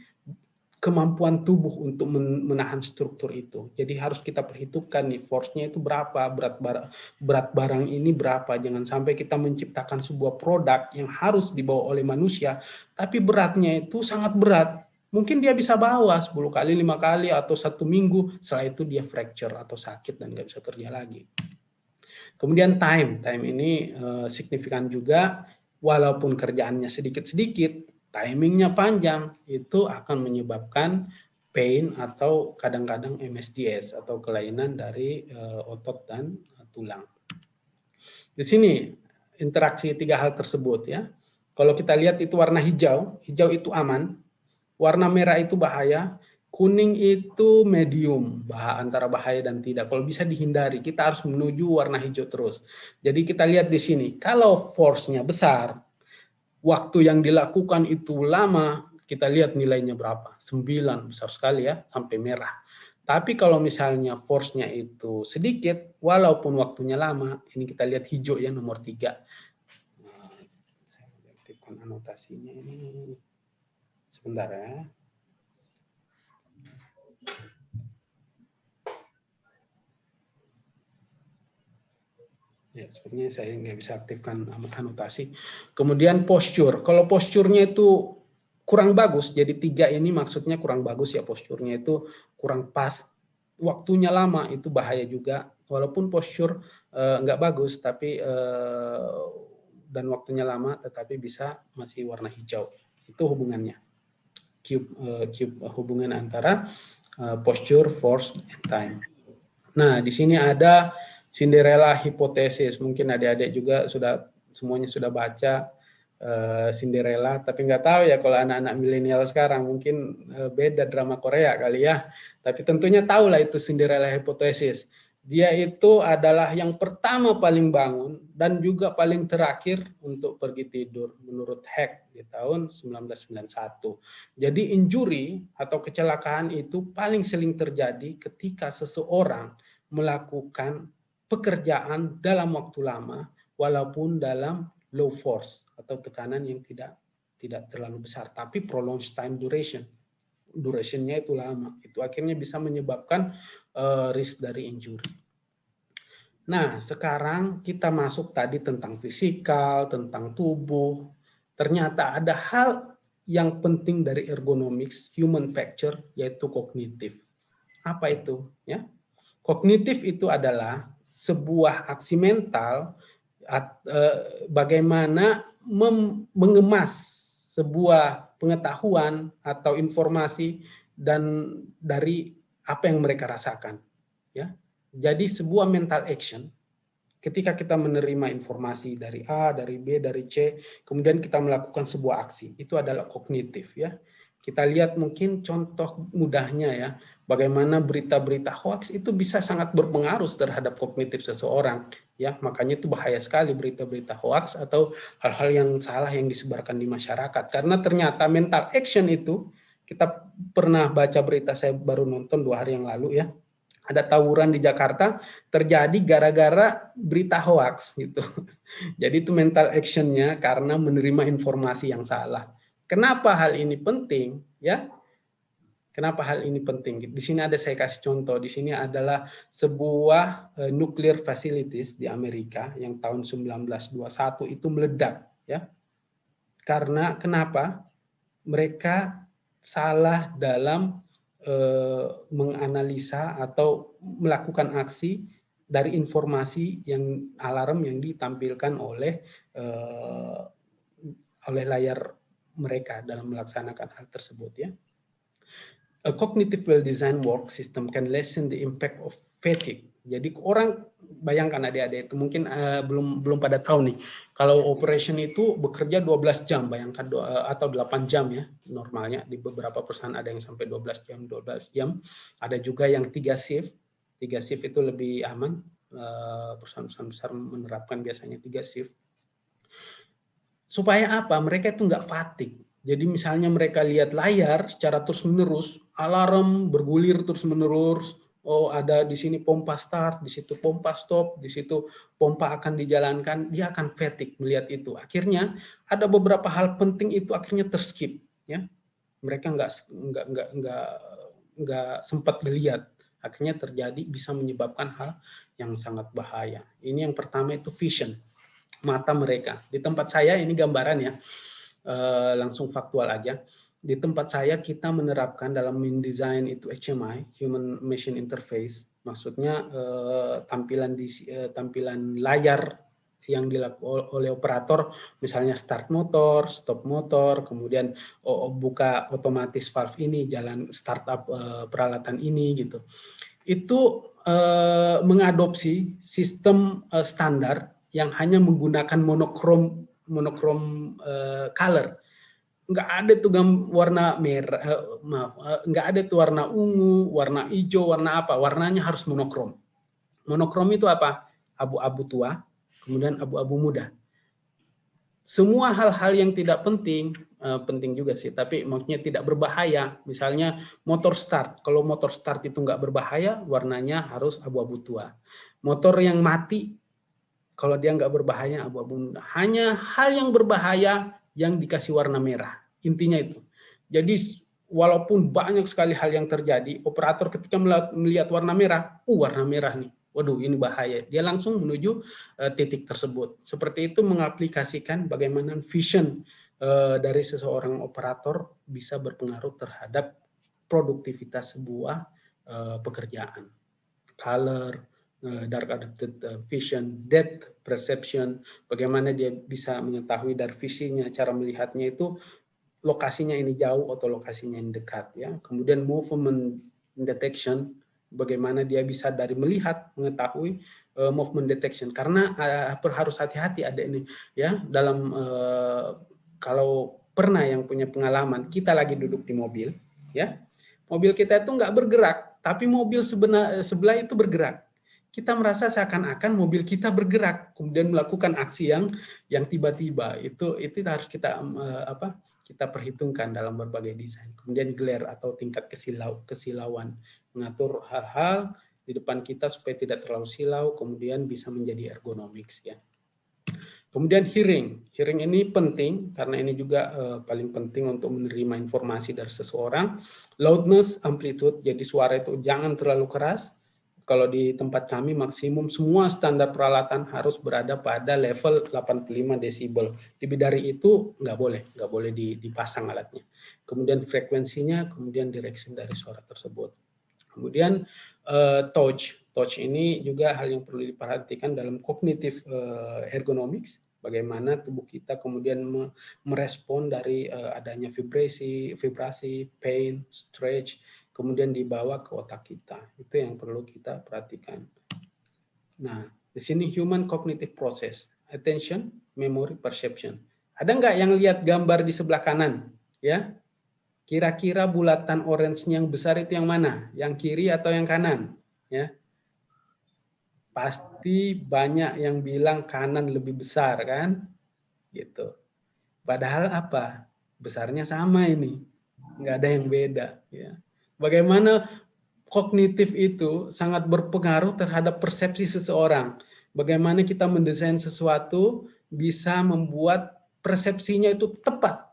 kemampuan tubuh untuk menahan struktur itu. Jadi harus kita perhitungkan nih force-nya itu berapa, berat barang ini berapa. Jangan sampai kita menciptakan sebuah produk yang harus dibawa oleh manusia, tapi beratnya itu sangat berat. mungkin dia bisa bawa 10 kali, 5 kali, atau 1 minggu, setelah itu dia fracture atau sakit dan nggak bisa kerja lagi. Kemudian time ini signifikan juga, walaupun kerjaannya sedikit-sedikit, timingnya panjang, itu akan menyebabkan pain atau kadang-kadang MSDS atau kelainan dari otot dan tulang. Di sini interaksi 3 hal tersebut ya. Kalau kita lihat itu warna hijau itu aman, warna merah itu bahaya, kuning itu medium, antara bahaya dan tidak. Kalau bisa dihindari, kita harus menuju warna hijau terus. Jadi kita lihat di sini, kalau force-nya besar, waktu yang dilakukan itu lama, kita lihat nilainya berapa, 9, besar sekali ya, sampai merah. Tapi kalau misalnya force-nya itu sedikit, walaupun waktunya lama, ini kita lihat hijau ya, nomor 3. Saya aktifkan anotasinya ini. Sebentar ya. Ya, sebenarnya saya nggak bisa aktifkan anotasi. Kemudian posture. Kalau posturnya itu kurang bagus, jadi 3 ini maksudnya kurang bagus ya, posturnya itu kurang pas, waktunya lama, itu bahaya juga. Walaupun postur nggak bagus, tapi dan waktunya lama, tetapi bisa masih warna hijau. Itu hubungannya. Hubungan antara posture, force, and time. Nah, di sini ada Cinderella hipotesis. Mungkin adik-adik juga semuanya sudah baca Cinderella, tapi nggak tahu ya kalau anak-anak milenial sekarang, mungkin beda drama Korea kali ya. Tapi tentunya tahulah itu Cinderella hipotesis. Dia itu adalah yang pertama paling bangun dan juga paling terakhir untuk pergi tidur menurut Heck di tahun 1991. Jadi injury atau kecelakaan itu paling sering terjadi ketika seseorang melakukan pekerjaan dalam waktu lama walaupun dalam low force atau tekanan yang tidak terlalu besar, tapi prolonged time duration. Durationnya itu lama, itu akhirnya bisa menyebabkan risk dari injury. Nah, sekarang kita masuk tadi tentang fisikal, tentang tubuh. Ternyata ada hal yang penting dari ergonomics, human factor, yaitu kognitif. Apa itu? Ya, kognitif itu adalah sebuah aksi mental, bagaimana mengemas sebuah pengetahuan atau informasi dan dari apa yang mereka rasakan. Ya, jadi sebuah mental action, ketika kita menerima informasi dari A, dari B, dari C, kemudian kita melakukan sebuah aksi, itu adalah kognitif ya. Kita lihat mungkin contoh mudahnya ya, bagaimana berita-berita hoax itu bisa sangat berpengaruh terhadap kognitif seseorang ya. Makanya itu bahaya sekali berita-berita hoax atau hal-hal yang salah yang disebarkan di masyarakat, karena ternyata mental action itu, kita pernah baca berita, saya baru nonton 2 hari yang lalu ya, ada tawuran di Jakarta terjadi gara-gara berita hoax gitu. Jadi itu mental actionnya karena menerima informasi yang salah. Kenapa hal ini penting? Ya, kenapa hal ini penting? Di sini ada, saya kasih contoh. Di sini adalah sebuah nuclear facilities di Amerika yang tahun 1921 itu meledak. Ya, karena kenapa? Mereka salah dalam menganalisa atau melakukan aksi dari informasi yang alarm yang ditampilkan oleh layar mereka dalam melaksanakan hal tersebut ya. A cognitive well-designed work system can lessen the impact of fatigue. Jadi orang, bayangkan adik-adik itu mungkin belum pada tahu nih, kalau operation itu bekerja 12 jam, bayangkan atau 8 jam ya normalnya, di beberapa perusahaan ada yang sampai 12 jam, ada juga yang 3 shift. 3 shift itu lebih aman, perusahaan-perusahaan besar menerapkan biasanya 3 shift. Supaya apa? Mereka itu nggak fatigue. Jadi misalnya mereka lihat layar secara terus-menerus, alarm bergulir terus-menerus, oh ada di sini pompa start, di situ pompa stop, di situ pompa akan dijalankan, dia akan fatigue melihat itu. Akhirnya ada beberapa hal penting itu akhirnya terskip, ya. Mereka nggak sempat melihat. Akhirnya terjadi, bisa menyebabkan hal yang sangat bahaya. Ini yang pertama itu vision, mata mereka. Di tempat saya ini gambaran ya, langsung faktual aja. di tempat saya kita menerapkan dalam mendesain itu HMI, Human Machine Interface, maksudnya tampilan layar yang dilakukan oleh operator, misalnya start motor, stop motor, kemudian buka otomatis valve ini, jalan startup peralatan ini gitu. Itu mengadopsi sistem standar yang hanya menggunakan monokrom color. Nggak ada tuh warna merah, nggak ada tuh warna ungu, warna hijau, warna apa, warnanya harus monokrom. Monokrom itu apa? Abu-abu tua, kemudian abu-abu muda. Semua hal-hal yang tidak penting, penting juga sih, tapi maksudnya tidak berbahaya. Misalnya motor start, kalau motor start itu nggak berbahaya, warnanya harus abu-abu tua. Motor yang mati, kalau dia nggak berbahaya, abu-abu muda. Hanya hal yang berbahaya yang dikasih warna merah. Intinya itu. Jadi walaupun banyak sekali hal yang terjadi, operator ketika melihat warna merah, warna merah nih, waduh ini bahaya. Dia langsung menuju titik tersebut. Seperti itu mengaplikasikan bagaimana vision dari seseorang operator bisa berpengaruh terhadap produktivitas sebuah pekerjaan. Color, dark adapted vision, depth perception, bagaimana dia bisa mengetahui dari visinya, cara melihatnya itu lokasinya ini jauh atau lokasinya ini dekat ya. Kemudian movement detection, bagaimana dia bisa dari melihat mengetahui movement detection, karena harus hati-hati ada ini ya dalam kalau pernah yang punya pengalaman, kita lagi duduk di mobil ya, mobil kita itu nggak bergerak, tapi mobil sebelah itu bergerak. Kita merasa seakan-akan mobil kita bergerak, kemudian melakukan aksi yang tiba-tiba. Itu harus kita kita perhitungkan dalam berbagai desain. Kemudian glare atau tingkat kesilauan, mengatur hal-hal di depan kita supaya tidak terlalu silau, kemudian bisa menjadi ergonomics ya. Kemudian hearing ini penting karena ini juga paling penting untuk menerima informasi dari seseorang. Loudness, amplitude, jadi suara itu jangan terlalu keras. Kalau di tempat kami maksimum semua standar peralatan harus berada pada level 85 desibel. Lebih dari itu nggak boleh dipasang alatnya. Kemudian frekuensinya, kemudian direction dari suara tersebut. Kemudian touch ini juga hal yang perlu diperhatikan dalam cognitive ergonomics. Bagaimana tubuh kita kemudian merespon dari adanya vibrasi, pain, stretch, kemudian dibawa ke otak kita. Itu yang perlu kita perhatikan. Nah, di sini human cognitive process, attention, memory, perception. Ada nggak yang lihat gambar di sebelah kanan? Ya, kira-kira bulatan orange yang besar itu yang mana? Yang kiri atau yang kanan? Ya, pasti banyak yang bilang kanan lebih besar kan? Gitu. Padahal apa? Besarnya sama ini, nggak ada yang beda. Ya. Bagaimana kognitif itu sangat berpengaruh terhadap persepsi seseorang. Bagaimana kita mendesain sesuatu bisa membuat persepsinya itu tepat.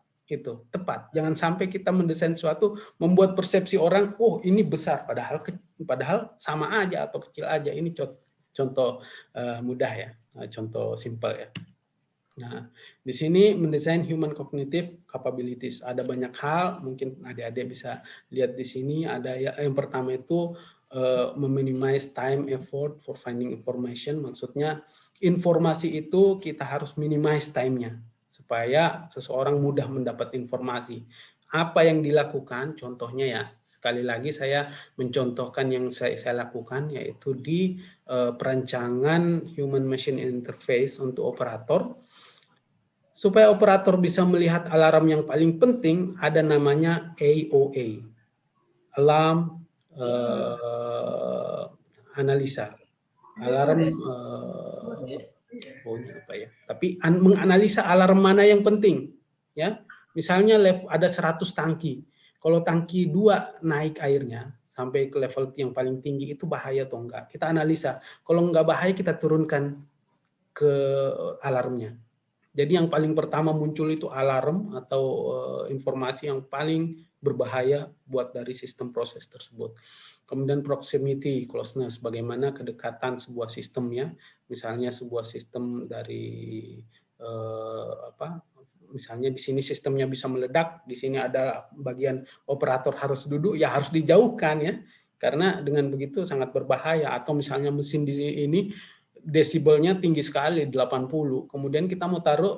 Jangan sampai kita mendesain sesuatu membuat persepsi orang, oh ini besar, padahal sama aja atau kecil aja. Ini contoh mudah ya, contoh simpel ya. Nah, di sini mendesain human cognitive capabilities. Ada banyak hal, mungkin adik-adik bisa lihat di sini. Ada yang pertama itu meminimize time effort for finding information. Maksudnya informasi itu kita harus minimize time-nya supaya seseorang mudah mendapat informasi. Apa yang dilakukan? Contohnya ya, sekali lagi saya mencontohkan yang saya lakukan yaitu di perancangan human machine interface untuk operator. Supaya operator bisa melihat alarm yang paling penting, ada namanya AOA, alarm analisa, alarm apa ya? Tapi menganalisa alarm mana yang penting, ya. Misalnya ada 100 tangki, kalau tangki 2 naik airnya sampai ke level yang paling tinggi itu bahaya atau enggak? Kita analisa. Kalau enggak bahaya kita turunkan ke alarmnya. Jadi yang paling pertama muncul itu alarm atau informasi yang paling berbahaya buat dari sistem proses tersebut. Kemudian proximity, closeness, bagaimana kedekatan sebuah sistemnya. Misalnya sebuah sistem dari misalnya di sini sistemnya bisa meledak, di sini ada bagian operator harus duduk, ya harus dijauhkan ya, karena dengan begitu sangat berbahaya. Atau misalnya mesin di ini desibelnya tinggi sekali 80, kemudian kita mau taruh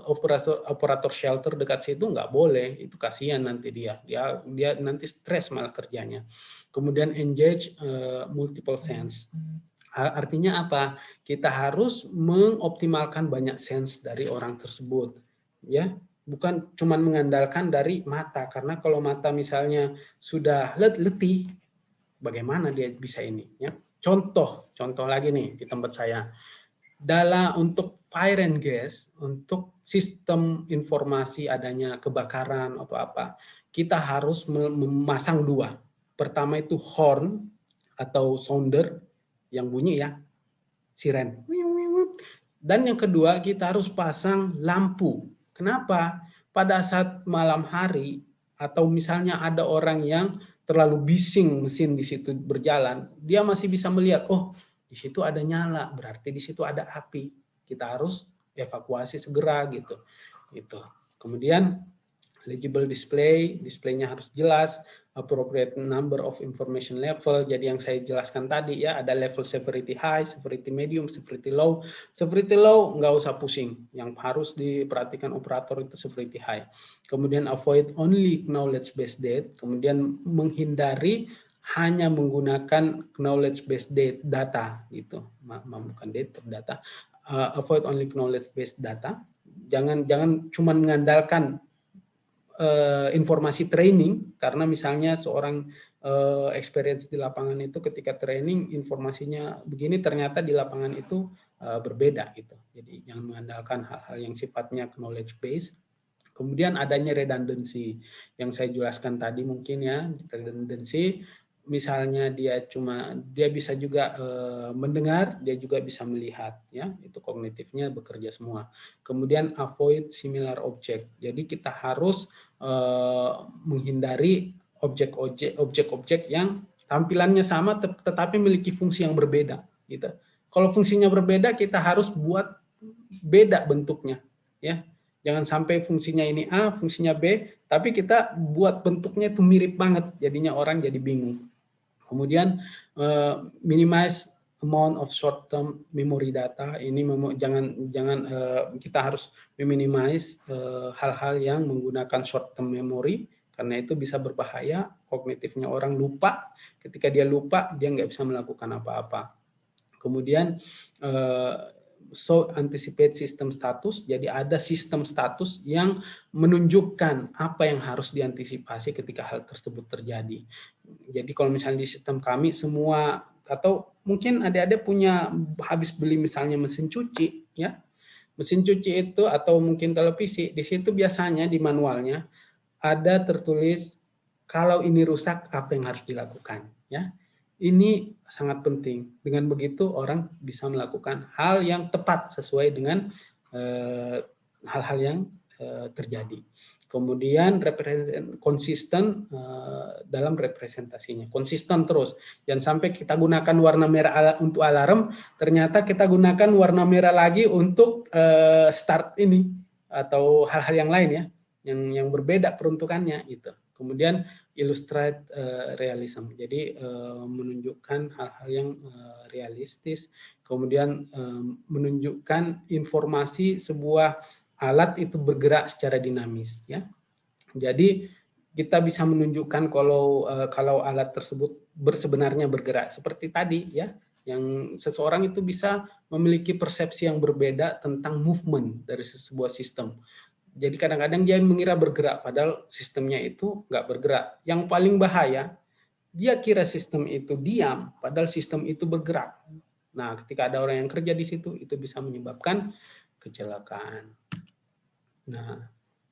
operator shelter dekat situ, nggak boleh, itu kasihan nanti dia nanti stres malah kerjanya. Kemudian engage multiple sense. Artinya apa? Kita harus mengoptimalkan banyak sense dari orang tersebut, ya. Bukan cuma mengandalkan dari mata, karena kalau mata misalnya sudah letih, bagaimana dia bisa ini? Ya. Contoh lagi nih di tempat saya. Untuk fire and gas, untuk sistem informasi adanya kebakaran atau apa, kita harus memasang dua. Pertama itu horn atau sounder yang bunyi ya, siren. Dan yang kedua kita harus pasang lampu. Kenapa? Pada saat malam hari atau misalnya ada orang yang terlalu bising mesin di situ berjalan, dia masih bisa melihat, oh di situ ada nyala, berarti di situ ada api. Kita harus evakuasi segera gitu. Gitu. Kemudian legible display, displaynya harus jelas, appropriate number of information level. Jadi yang saya jelaskan tadi ya, ada level severity high, severity medium, severity low. Severity low nggak usah pusing, yang harus diperhatikan operator itu severity high. Kemudian avoid only knowledge based data, kemudian menghindari hanya menggunakan knowledge based data gitu, bukan data. Avoid only knowledge based data. Jangan cuma mengandalkan informasi training, karena misalnya seorang experience di lapangan itu ketika training informasinya begini, ternyata di lapangan itu berbeda gitu. Jadi jangan mengandalkan hal-hal yang sifatnya knowledge base. Kemudian adanya redundancy yang saya jelaskan tadi mungkin ya, redundancy. Misalnya dia bisa juga mendengar, dia juga bisa melihat ya, itu kognitifnya bekerja semua. Kemudian avoid similar object. Jadi kita harus menghindari objek-objek yang tampilannya sama tetapi memiliki fungsi yang berbeda gitu. Kalau fungsinya berbeda kita harus buat beda bentuknya ya. Jangan sampai fungsinya ini A, fungsinya B, tapi kita buat bentuknya itu mirip banget, jadinya orang jadi bingung. Kemudian minimize amount of short term memory data. Ini jangan kita harus meminimize hal-hal yang menggunakan short term memory, karena itu bisa berbahaya. Kognitifnya orang lupa, ketika dia lupa dia nggak bisa melakukan apa-apa. Kemudian so anticipate system status, jadi ada sistem status yang menunjukkan apa yang harus diantisipasi ketika hal tersebut terjadi. Jadi kalau misalnya di sistem kami semua, atau mungkin adik-adik punya habis beli misalnya mesin cuci ya, mesin cuci itu atau mungkin televisi, di situ biasanya di manualnya ada tertulis kalau ini rusak apa yang harus dilakukan ya. Ini sangat penting. Dengan begitu orang bisa melakukan hal yang tepat sesuai dengan hal-hal yang terjadi. Kemudian konsisten dalam representasinya, konsisten terus. Jangan sampai kita gunakan warna merah untuk alarm, ternyata kita gunakan warna merah lagi untuk start ini atau hal-hal yang lain ya, yang berbeda peruntukannya itu. Kemudian illustrate realism, jadi menunjukkan hal-hal yang realistis. Kemudian menunjukkan informasi sebuah alat itu bergerak secara dinamis ya. Jadi kita bisa menunjukkan kalau alat tersebut sebenarnya bergerak seperti tadi ya, yang seseorang itu bisa memiliki persepsi yang berbeda tentang movement dari sebuah sistem. Jadi kadang-kadang dia mengira bergerak, padahal sistemnya itu nggak bergerak. Yang paling bahaya, dia kira sistem itu diam, padahal sistem itu bergerak. Nah, ketika ada orang yang kerja di situ, itu bisa menyebabkan kecelakaan. Nah,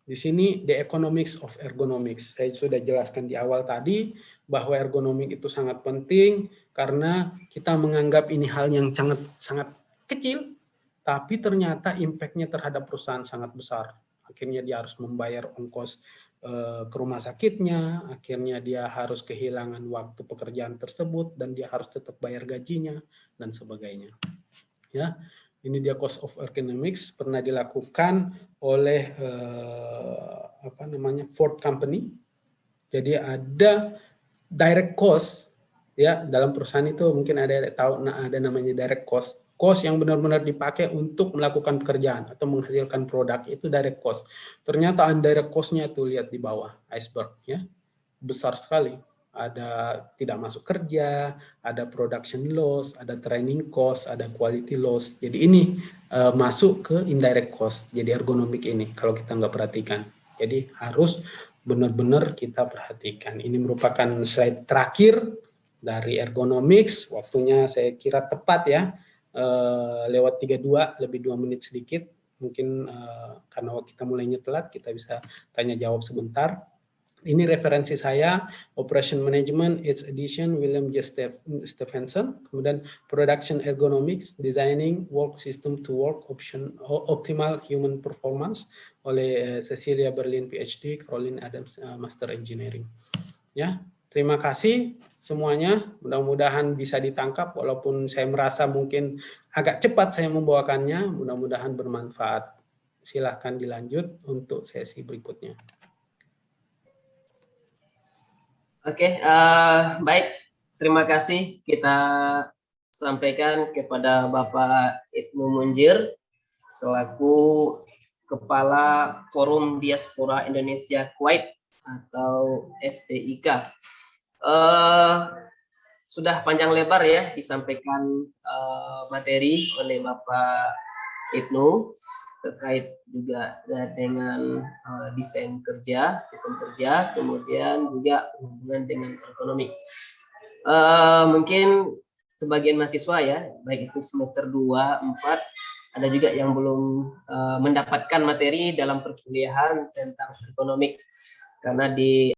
di sini the economics of ergonomics. Saya sudah jelaskan di awal tadi bahwa ergonomik itu sangat penting karena kita menganggap ini hal yang sangat kecil, tapi ternyata impact-nya terhadap perusahaan sangat besar. Akhirnya dia harus membayar ongkos ke rumah sakitnya, akhirnya dia harus kehilangan waktu pekerjaan tersebut dan dia harus tetap bayar gajinya dan sebagainya. Ya. Ini dia cost of economics, pernah dilakukan oleh Ford Company. Jadi ada direct cost, ya, dalam perusahaan itu mungkin ada tahu ada namanya direct cost. Cost yang benar-benar dipakai untuk melakukan pekerjaan atau menghasilkan produk itu direct cost. Ternyata indirect cost-nya tuh lihat di bawah iceberg, ya, besar sekali. Ada tidak masuk kerja, ada production loss, ada training cost, ada quality loss. Jadi ini masuk ke indirect cost. Jadi ergonomik ini kalau kita nggak perhatikan. Jadi harus benar-benar kita perhatikan. Ini merupakan slide terakhir dari ergonomics. Waktunya saya kira tepat ya. Lewat 32, lebih 2 menit sedikit. Mungkin karena kita mulainya telat, kita bisa tanya jawab sebentar. Ini referensi saya, Operation Management, its edition, William J. Stephenson, kemudian Production Ergonomics, Designing Work System to Work, Optimal Human Performance, oleh Cecilia Berlin, PhD, Caroline Adams, Master Engineering. Ya, terima kasih semuanya, mudah-mudahan bisa ditangkap, walaupun saya merasa mungkin agak cepat saya membawakannya, mudah-mudahan bermanfaat. Silahkan dilanjut untuk sesi berikutnya. Oke, baik. Terima kasih kita sampaikan kepada Bapak Ibnu Munjir selaku Kepala Forum Diaspora Indonesia Kuwait atau FDIK. Sudah panjang lebar ya disampaikan materi oleh Bapak Ibnu terkait juga dengan desain kerja, sistem kerja, kemudian juga hubungan dengan ekonomi. Mungkin sebagian mahasiswa ya, baik itu semester 2, 4, ada juga yang belum mendapatkan materi dalam perkuliahan tentang ekonomi, karena di